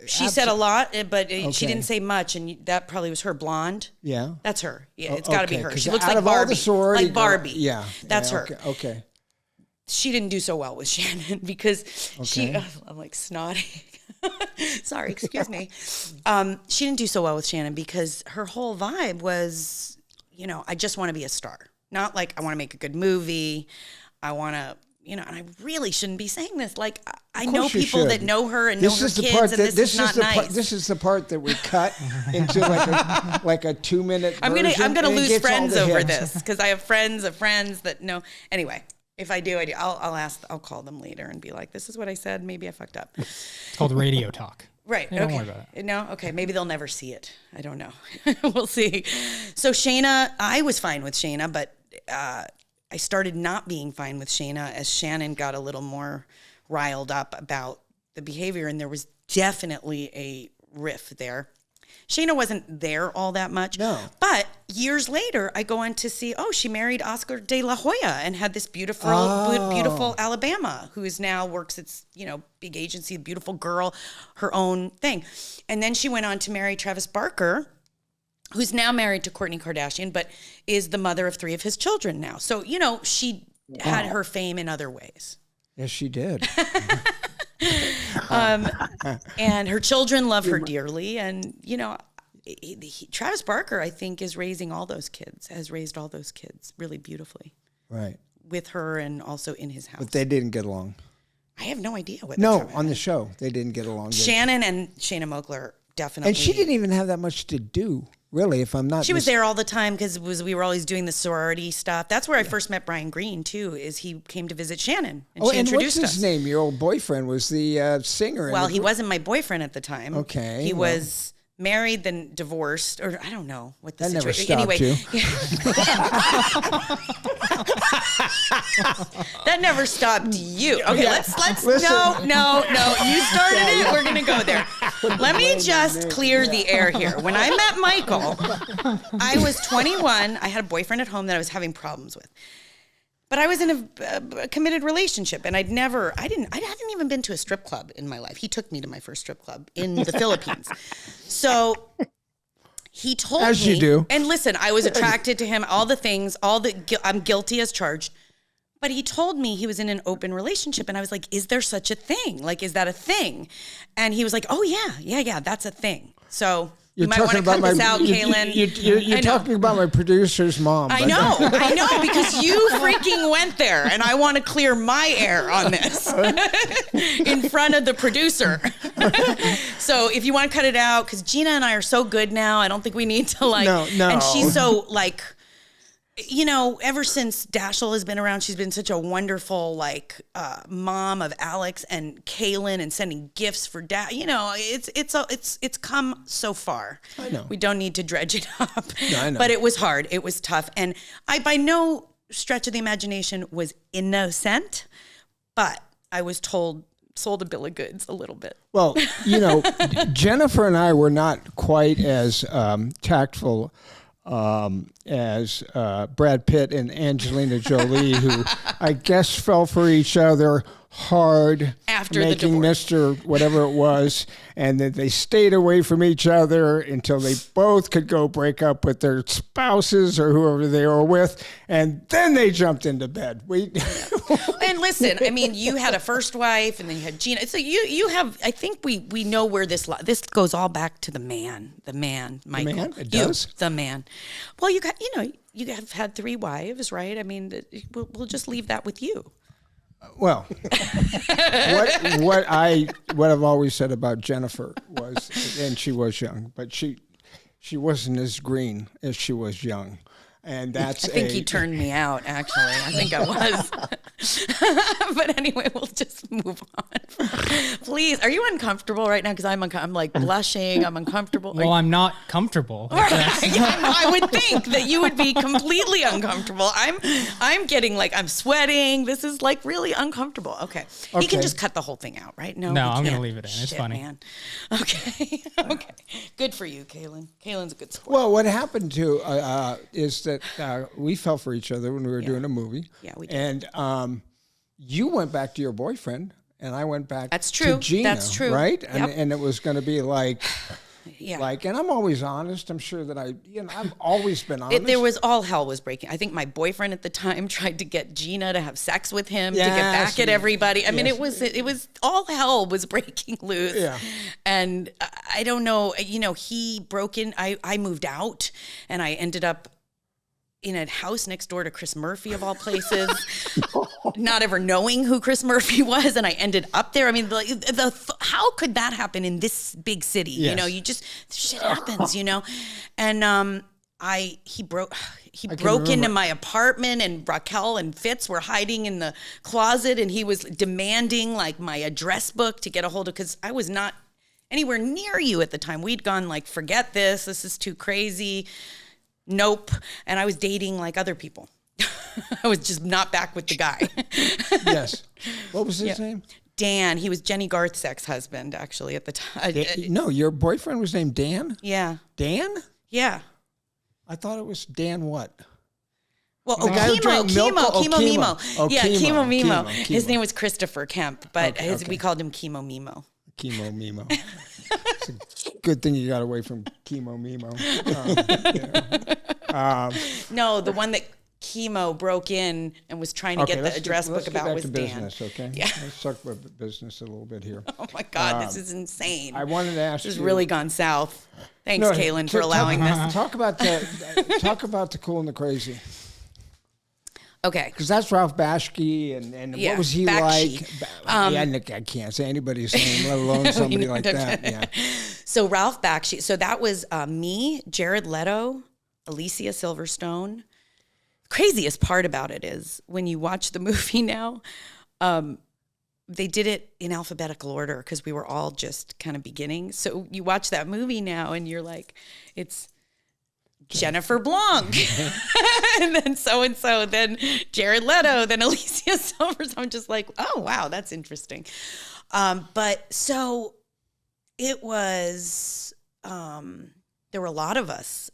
She said a lot, but she Okay. didn't say much, and that probably was her. Blonde. Yeah. That's her. Yeah, it's got to be Okay, her. 'cause She looks out like of all the Barbie. sorority Like Barbie. Yeah. That's yeah, her. Okay. She didn't do so well with Shannon because she. Okay. I'm like snotty. Sorry, excuse me. She didn't do so well with Shannon because her whole vibe was, I just want to be a star. Not like I want to make a good movie. I want to, and I really shouldn't be saying this. Like I know people that know her and know her kids, and this is not nice. This is the part that we cut into like a 2-minute. I'm gonna lose friends over this because I have friends of friends that know. Anyway, if I do. I'll call them later and be like, this is what I said. Maybe I fucked up. It's called radio talk. Right. Hey, okay. Don't worry about it. No. Okay. Maybe they'll never see it. I don't know. We'll see. So Shayna, I was fine with Shayna, but I started not being fine with Shayna as Shannon got a little more riled up about the behavior, and there was definitely a riff there. Shayna wasn't there all that much. No. But years later, I go on to see, she married Oscar de la Hoya and had this beautiful Alabama, who is now works at, big agency, beautiful girl, her own thing. And then she went on to marry Travis Barker, who's now married to Kourtney Kardashian, but is the mother of 3 of his children now. So, she had her fame in other ways. Yes, she did. And her children love her dearly. And, Travis Barker, I think, has raised all those kids really beautifully. Right. With her and also in his house. But they didn't get along. I have no idea what. No, on the show, they didn't get along. Shannon and Shayna Mogler definitely. And she didn't even have that much to do, really, if I'm not. She was there all the time because we were always doing the sorority stuff. That's where I first met Brian Green, too, is he came to visit Shannon. And she introduced what's his us. name? Your old boyfriend was the singer. Well, he wasn't my boyfriend at the time. Okay. He was married, then divorced, or I don't know what the That situation. never stopped That never stopped you. Okay, Yeah. let's Listen. no. You started it. We're gonna go there. Let me just clear the air here. When I met Michael, I was 21. I had a boyfriend at home that I was having problems with. But I was in a committed relationship, and I hadn't even been to a strip club in my life. He took me to my first strip club in the Philippines. So he told me. As you do. And listen, I was attracted to him, all the things, I'm guilty as charged. But he told me he was in an open relationship, and I was like, is there such a thing? Like, is that a thing? And he was like, oh, yeah, that's a thing. So you might want to cut this out, Kaylin. You're talking about my producer's mom. I know, because you freaking went there, and I want to clear my air on this in front of the producer. So if you want to cut it out, because Gina and I are so good now, I don't think we need to No. And she's so ever since Dashiell has been around, she's been such a wonderful mom of Alex and Kaylin, and sending gifts for Dad. It's come so far. I know. We don't need to dredge it up. No, I know. But it was hard. It was tough, and I by no stretch of the imagination was innocent, but I was sold a bill of goods a little bit. Well, Jennifer and I were not quite as tactful as Brad Pitt and Angelina Jolie, who I guess fell for each other hard After the making divorce. Mr. whatever it was, and that they stayed away from each other until they both could go break up with their spouses or whoever they were with, and then they jumped into bed. And listen, I mean, you had a first wife, and then you had Gina. So you have. I think we know where this goes all back to the man, Michael. man? It does? The man. Well, you have had 3 wives, right? I mean, we'll just leave that with you. Well, what I've always said about Jennifer was, and she was young, but she wasn't as green as she was young. And that's I think he turned me out, actually. I think I was. But anyway, we'll just move on. Please, are you uncomfortable right now? Because I'm like blushing. I'm uncomfortable. Well, I'm not comfortable. I would think that you would be completely uncomfortable. I'm getting I'm sweating. This is really uncomfortable. Okay. He can just cut the whole thing out, right? No, I'm going to leave it in. It's funny. Man. Okay. Okay. Good for you, Kaylin. Kaylin's a good sport. Well, what happened is that we fell for each other when we were doing a movie. Yeah, we did. And you went back to your boyfriend and I went back. That's true. To Gina, That's true. right? Yep. And it was going to be like. Yeah. Like, and I'm always honest. I'm sure that I've always been honest. There was all hell was breaking. I think my boyfriend at the time tried to get Gina to have sex with him to get back at everybody. I mean, it was all hell was breaking loose. Yeah. And I don't know, he broke in. I moved out and I ended up in a house next door to Chris Murphy of all places, not ever knowing who Chris Murphy was. And I ended up there. I mean, how could that happen in this big city? Yes. Shit happens, And he broke into my apartment, and Raquel and Fitz were hiding in the closet, and he was demanding like my address book to get a hold of, because I was not anywhere near you at the time. We'd gone like, forget this is too crazy. Nope. And I was dating like other people. I was just not back with the guy. Yes. What was his name? Dan. He was Jenny Garth's ex-husband, actually, at the time. No, your boyfriend was named Dan? Yeah. Dan? Yeah. I thought it was Dan what? Well, The guy who drank milk? Chemo Mimo. Oh, Yeah, Chemo Mimo. His Chemo. name was Christopher Kemp, but Okay. we called him Chemo Mimo. Chemo Mimo. It's a good thing you got away from Chemo Mimo. No, the one that Chemo broke in and was trying to get the address book about was Dan. Business, okay? Yeah. Let's talk about business a little bit here. Oh my God, this is insane. I wanted to ask This has you. really gone south. Thanks, Kaylin, for allowing this. Talk about the cool and the crazy. Okay. Because that's Ralph Bashki, and Yeah, what was he Bakshi. like? I can't say anybody's name, let alone somebody like that. Yeah. So Ralph Bakshi. So that was me, Jared Leto, Alicia Silverstone. Craziest part about it is when you watch the movie now, they did it in alphabetical order because we were all just kind of beginning. So you watch that movie now and you're like, it's Jennifer Blanc, and then so-and-so, then Jared Leto, then Alicia Silverstone. I'm just like, oh, wow, that's interesting. But so it was, there were a lot of us.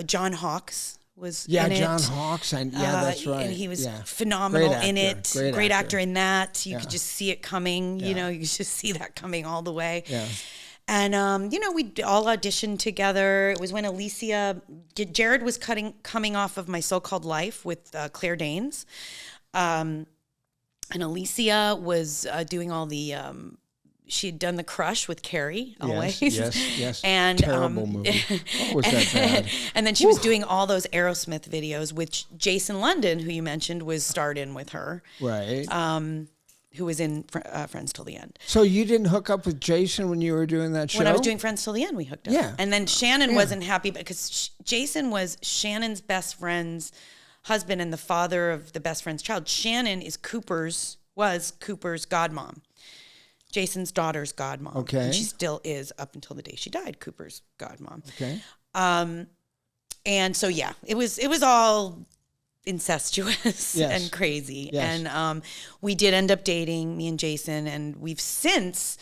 John Hawkes was in it. John Hawkes, and that's right. And he was phenomenal in it. Great actor in that. You could just see it coming. You could just see that coming all the way. Yeah. And, we all auditioned together. It was when Jared was coming off of My So-Called Life with Claire Danes. And Alicia was doing all the, she had done The Crush with Carrie, always. Yes. And, terrible movie. What was that bad? And then she was doing all those Aerosmith videos, which Jason London, who you mentioned, was starred in with her. Right. Who was in Friends Till the End. So you didn't hook up with Jason when you were doing that show? When I was doing Friends Till the End, we hooked up. Yeah. And then Shannon wasn't happy because Jason was Shannon's best friend's husband and the father of the best friend's child. Shannon was Cooper's godmom. Jason's daughter's godmom. Okay. And she still is up until the day she died, Cooper's godmom. Okay. And so, it was all incestuous and crazy. Yes. And we did end up dating, me and Jason, and we've since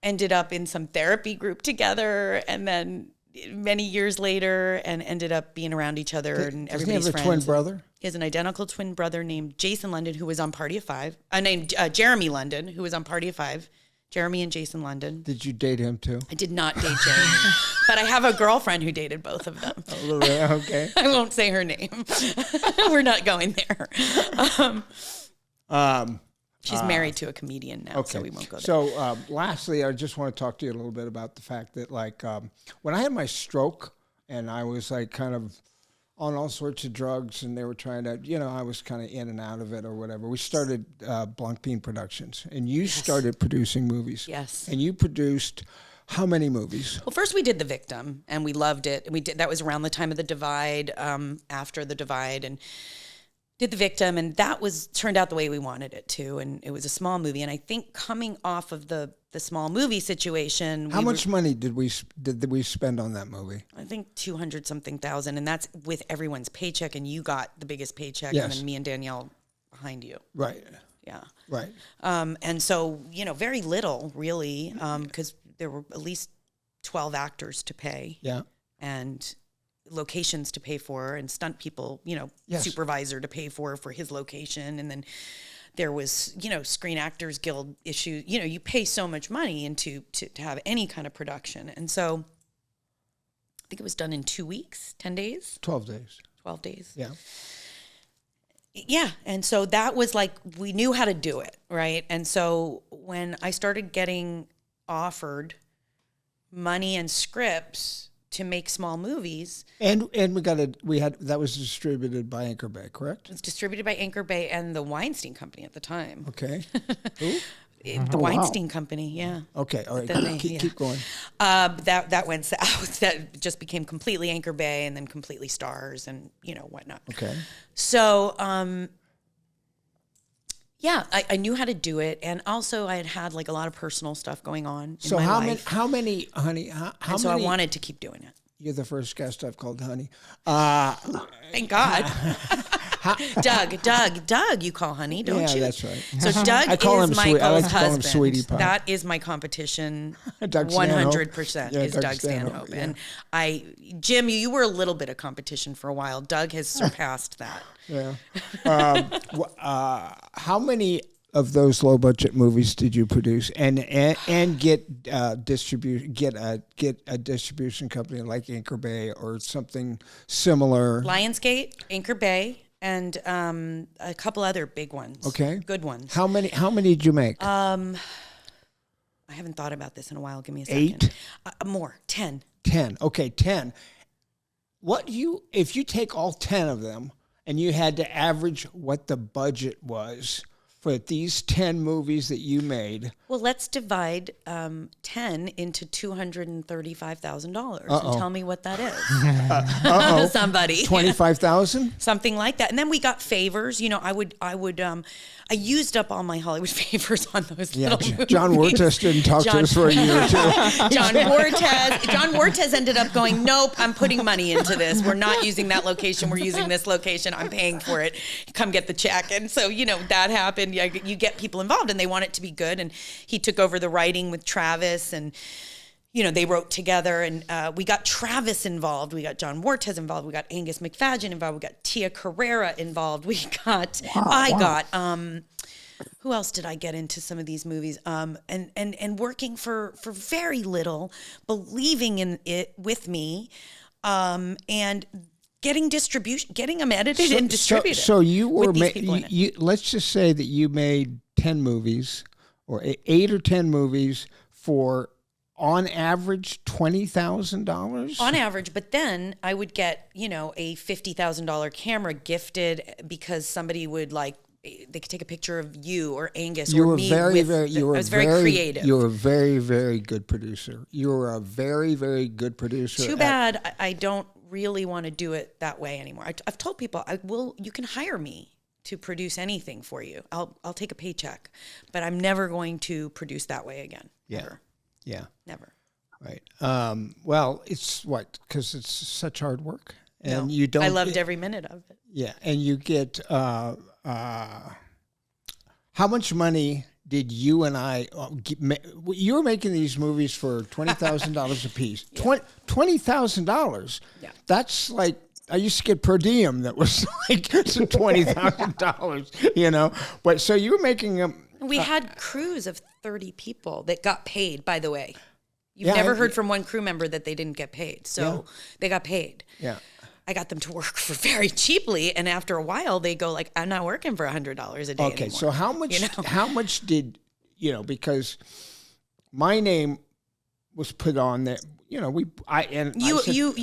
ended up in some therapy group together, and then many years later, and ended up being around each other and everybody's friends. Does he have a twin brother? He has an identical twin brother named Jason London, who was on Party of Five. Named Jeremy London, who was on Party of Five. Jeremy and Jason London. Did you date him too? I did not date Jeremy, but I have a girlfriend who dated both of them. Oh, okay. I won't say her name. We're not going there. She's married to a comedian now, so we won't go there. So lastly, I just want to talk to you a little bit about the fact that, like, when I had my stroke and I was like kind of on all sorts of drugs, and they were trying to, I was kind of in and out of it or whatever. We started Blanc-Biehn Productions, and you started producing movies. Yes. And you produced how many movies? Well, first we did The Victim, and we loved it. And that was around the time of the Divide, after the Divide, and did The Victim, and that turned out the way we wanted it to. And it was a small movie, and I think coming off of the small movie situation, how much money did we spend on that movie? I think 200-something thousand, and that's with everyone's paycheck, and you got the biggest paycheck, Yes. and then me and Danielle behind you. Right. Yeah. Right. And so, very little, really, because there were at least 12 actors to pay. Yeah. And locations to pay for, and stunt people, Yes. supervisor to pay for his location, and then There was, Screen Actors Guild issues. You pay so much money into to have any kind of production. And so I think it was done in 2 weeks, 10 days, 12 days. 12 days. Yeah. Yeah. And so that was like, we knew how to do it. Right. And so when I started getting offered money and scripts to make small movies. And we had that was distributed by Anchor Bay, correct? It was distributed by Anchor Bay and the Weinstein Company at the time. Okay. Who? The Weinstein Company, yeah. Okay, all right. Keep going. That went south. That just became completely Anchor Bay and then completely Stars and whatnot. Okay. So yeah, I knew how to do it, and also I had like a lot of personal stuff going on. So in my life. how many, honey? How so many? I wanted to keep doing it. You're the first guest I've called honey. Thank God. Doug, you call honey, don't you? Yeah, that's right. So Doug I call is him sweet. I like Michael's to call him husband. Sweetie Pie. That is my competition. Doug 100% Yeah, is Doug Doug Stanhope, Stanhope. yeah. And Jim, you were a little bit of competition for a while. Doug has surpassed that. Yeah. How many of those low budget movies did you produce and get a distribution company like Anchor Bay or something similar? Lionsgate, Anchor Bay, and a couple other big ones. Okay. Good ones. How many did you make? I haven't thought about this in a while. Give me a second. 8? More. 10. 10. Okay, 10. If you take all 10 of them and you had to average what the budget was for these 10 movies that you made. Well, let's divide 10 into $235,000 and tell me what that is. Somebody. 25,000? Something like that. And then we got favors. I used up all my Hollywood favors on those little movies. John Wertes didn't talk to us for a year or two. John Wertes ended up going, nope, I'm putting money into this. We're not using that location. We're using this location. I'm paying for it. Come get the check. And so, that happened. You get people involved and they want it to be good. And he took over the writing with Travis and, they wrote together and we got Travis involved. We got John Wertes involved. We got Angus McFadden involved. We got Tia Carrera involved. Who else did I get into some of these movies? And working for very little, believing in it with me, and getting distribution, getting them edited and distributed. So you were let's just say that you made 10 movies or 8 or 10 movies for on average $20,000 on average, but then I would get a $50,000 camera gifted because somebody would they could take a picture of you or Angus or me. I was very creative. You were a very, very good producer. You were a very, very good producer. Too bad I don't really want to do it that way anymore. I've told people you can hire me to produce anything for you. I'll take a paycheck, but I'm never going to produce that way again. Yeah. Never. Yeah. Never. Right. Well, it's because it's such hard work and No, you don't. I loved every minute of it. Yeah. And you get, how much money did you and I, you were making these movies for $20,000 a piece. $20,000. Yeah. That's like, I used to get per diem that was like $20,000, But so you were making them. We had crews of 30 people that got paid, by the way. You've never heard from one crew member that they didn't get paid. So they got paid. Yeah. I got them to work for very cheaply. And after a while, they go I'm not working for $100 a day Okay. anymore. So how much did, because my name was put on that, you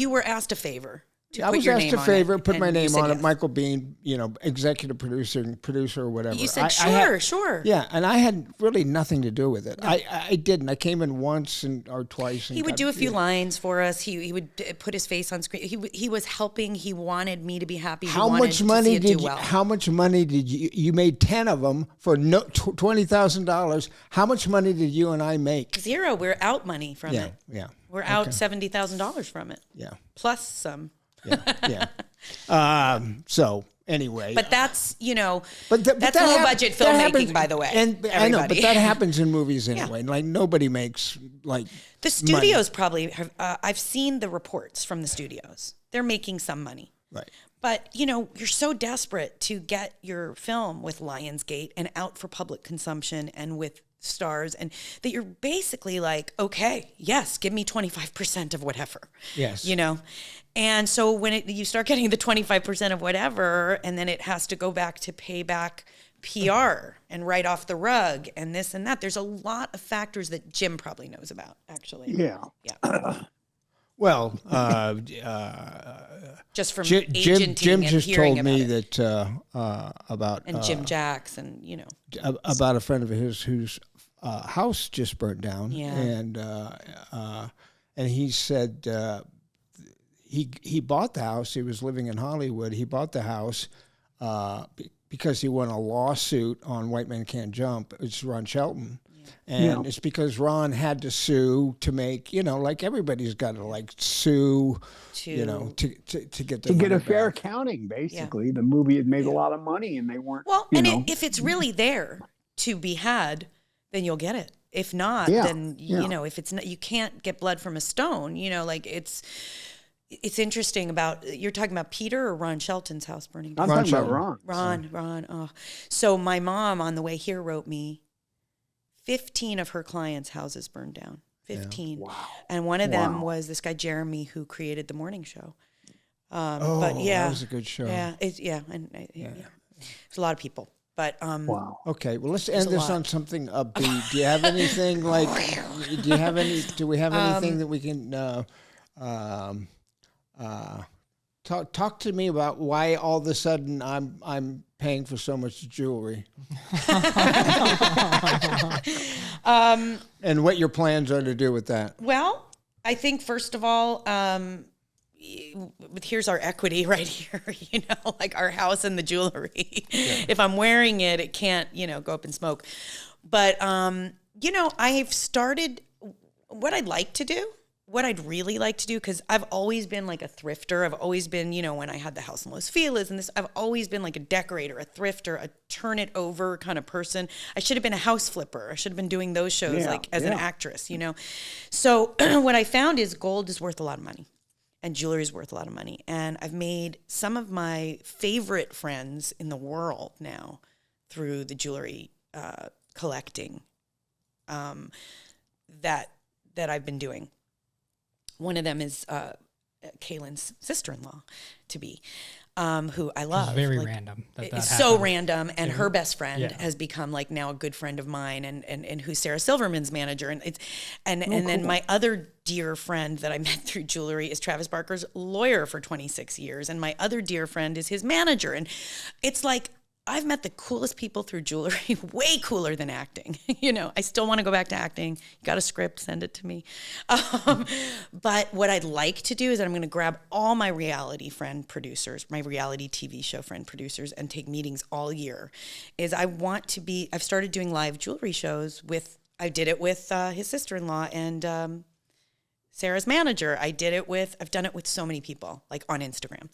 were asked a favor. I was asked a favor, put my name on it, Michael Biehn, executive producer or whatever. You said, sure. Yeah, and I had really nothing to do with it. No. I didn't. I came in once or twice. And he would do a few lines for us. He would put his face on screen. He was helping. He wanted me to be happy. How much money did you made 10 of them for $20,000. How much money did you and I make? Zero. We're out money from it. Yeah. We're out $70,000 from it. Yeah. Plus some. Yeah. So anyway, but that's but that's low budget filmmaking, by the way. And I know, but that happens in movies anyway. Yeah. Like nobody makes the studios money. Probably have. I've seen the reports from the studios. They're making some money. Right. But, you know, you're so desperate to get your film with Lionsgate and out for public consumption and with stars, and that you're basically like, okay, yes, give me 25% of whatever. Yes. You know? And so when you start getting the 25% of whatever, and then it has to go back to pay back PR and right off the rug and this and that, there's a lot of factors that Jim probably knows about, actually. Yeah. Well, Just from Jim agenting and just hearing told me about it. that about And Jim Jacks and, you know. about a friend of his whose house just burnt down. Yeah. And he said he bought the house. He was living in Hollywood. He bought the house because he won a lawsuit on White Men Can't Jump. It's Ron Shelton. And it's because Ron had to sue to make, you know, like everybody's got to like sue, you know, to get to get a money fair back. accounting. Basically, the movie had made a lot of money, and they weren't. Well, you and know. if it's really there to be had, then you'll get it. If not, then you know, if it's not, you can't get blood from a stone. You know, like it's interesting about, you're talking about Peter or Ron Shelton's house burning down. I'm talking about Ron. Ron. Oh, so my mom on the way here wrote me 15 of her clients' houses burned down. 15. Wow. And one of them was this guy Jeremy, who created the morning show. But yeah, that was a good show. Yeah, there's a lot of people. But Wow. Okay, well, let's end a this lot. on something upbeat. Do you have anything like? Do we have anything that we can talk to me about? Why all of a sudden I'm paying for so much jewelry? And what your plans are to do with that? well, I think first of all, here's our equity right here, you know, like our house and the jewelry. If I'm wearing it, it can't, you know, go up in smoke. But, you know, I've started what I'd like to do, what I'd really like to do, because I've always been like a thrifter. I've always been, you know, when I had the house in Los Feliz and this, I've always been like a decorator, a thrifter, a turn it over kind of person. I should have been a house flipper. I should have been doing those shows like as an actress, you know. So what I found is gold is worth a lot of money. And jewelry is worth a lot of money. And I've made some of my favorite friends in the world now through the jewelry collecting that I've been doing. One of them is Kaylin's sister-in-law, to be, who I love. It's very random. It's so random, and her best friend has become like now a good friend of mine, and who's Sarah Silverman's manager, and then my other dear friend that I met through jewelry is Travis Barker's lawyer for 26 years, and my other dear friend is his manager, and it's like I've met the coolest people through jewelry, way cooler than acting. You know, I still want to go back to acting. You got a script, send it to me. But what I'd like to do is that I'm going to grab all my reality friend producers, my reality TV show friend producers, and take meetings all year. I've started doing live jewelry shows I did it with his sister-in-law and Sarah's manager. I've done it with so many people, like on Instagram.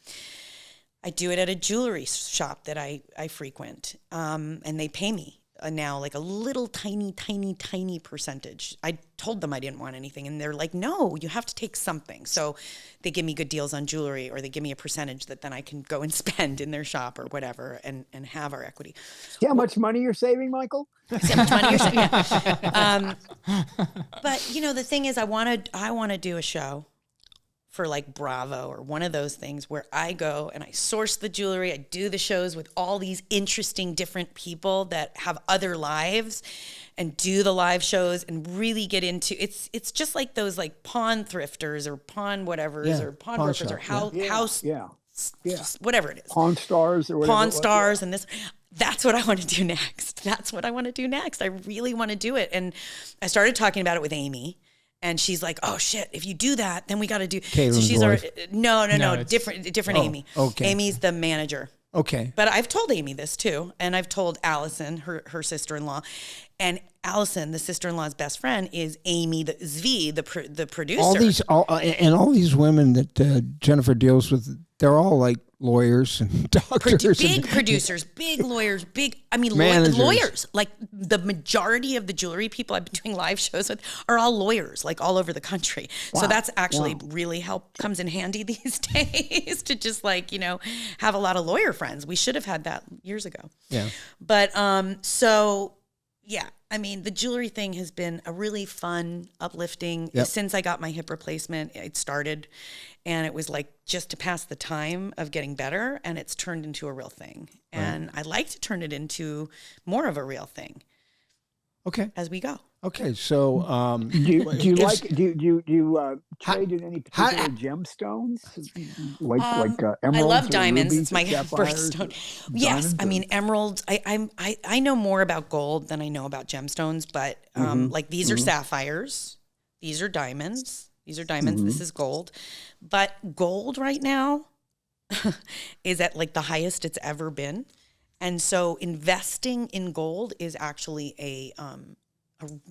I do it at a jewelry shop that I frequent, and they pay me now like a little tiny percentage. I told them I didn't want anything, and they're like, no, you have to take something. So they give me good deals on jewelry, or they give me a percentage that then I can go and spend in their shop or whatever and have our equity. See how much money you're saving, Michael? See how much money you're saving? Yeah. But, you know, the thing is I want to do a show for like Bravo or one of those things where I go and I source the jewelry, I do the shows with all these interesting different people that have other lives and do the live shows and really get into it's just like those like pawn thrifters or pawn whatevers or pawn brokers or house whatever it is. Pawn Stars or whatever. Pawn Stars and this. That's what I want to do next. I really want to do it. And I started talking about it with Amy. And she's like, "Oh shit! If you do that, then we got to do." Kaylin's so she's wife. no, different Amy. Okay. Amy's the manager. Okay. But I've told Amy this too, and I've told Allison, her sister-in-law, and Allison, the sister-in-law's best friend, is Amy the Zvi, the producer. All these women that Jennifer deals with, they're all like lawyers and doctors, big producers, big lawyers, Managers. lawyers. Like the majority of the jewelry people I've been doing live shows with are all lawyers, like all over the country. Wow. So that's actually really comes in handy these days to just like, have a lot of lawyer friends. We should have had that years ago. Yeah. But so yeah, I mean, the jewelry thing has been a really fun, uplifting. Yep. Since I got my hip replacement, it started, and it was like just to pass the time of getting better, and it's turned into a real thing. Right. And I'd like to turn it into more of a real thing. Okay. As we go. Okay, so do you trade in any particular gemstones like emeralds? I love diamonds. Rubies, It's my sapphires, birthstone. Yes, I mean emeralds. I know more about gold than I know about gemstones, but like these are sapphires, these are diamonds. These are diamonds. This is gold, but gold right now is at like the highest it's ever been, and so investing in gold is actually a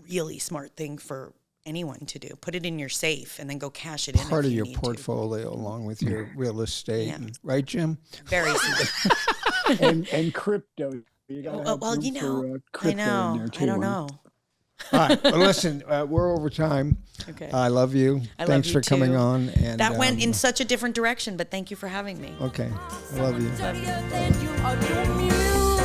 really smart thing for anyone to do. Put it in your safe and then go cash it in. Part of you your need portfolio along with your real estate, right, Jim? Very smart. and crypto. You gotta well, crypto I know. in there too, I don't know. All right. Well, listen, we're over time. Okay. I love you. Thanks for coming too. on. And that went in such a different direction, but thank you for having me. Okay. I love you. Dirtier than you are, your music.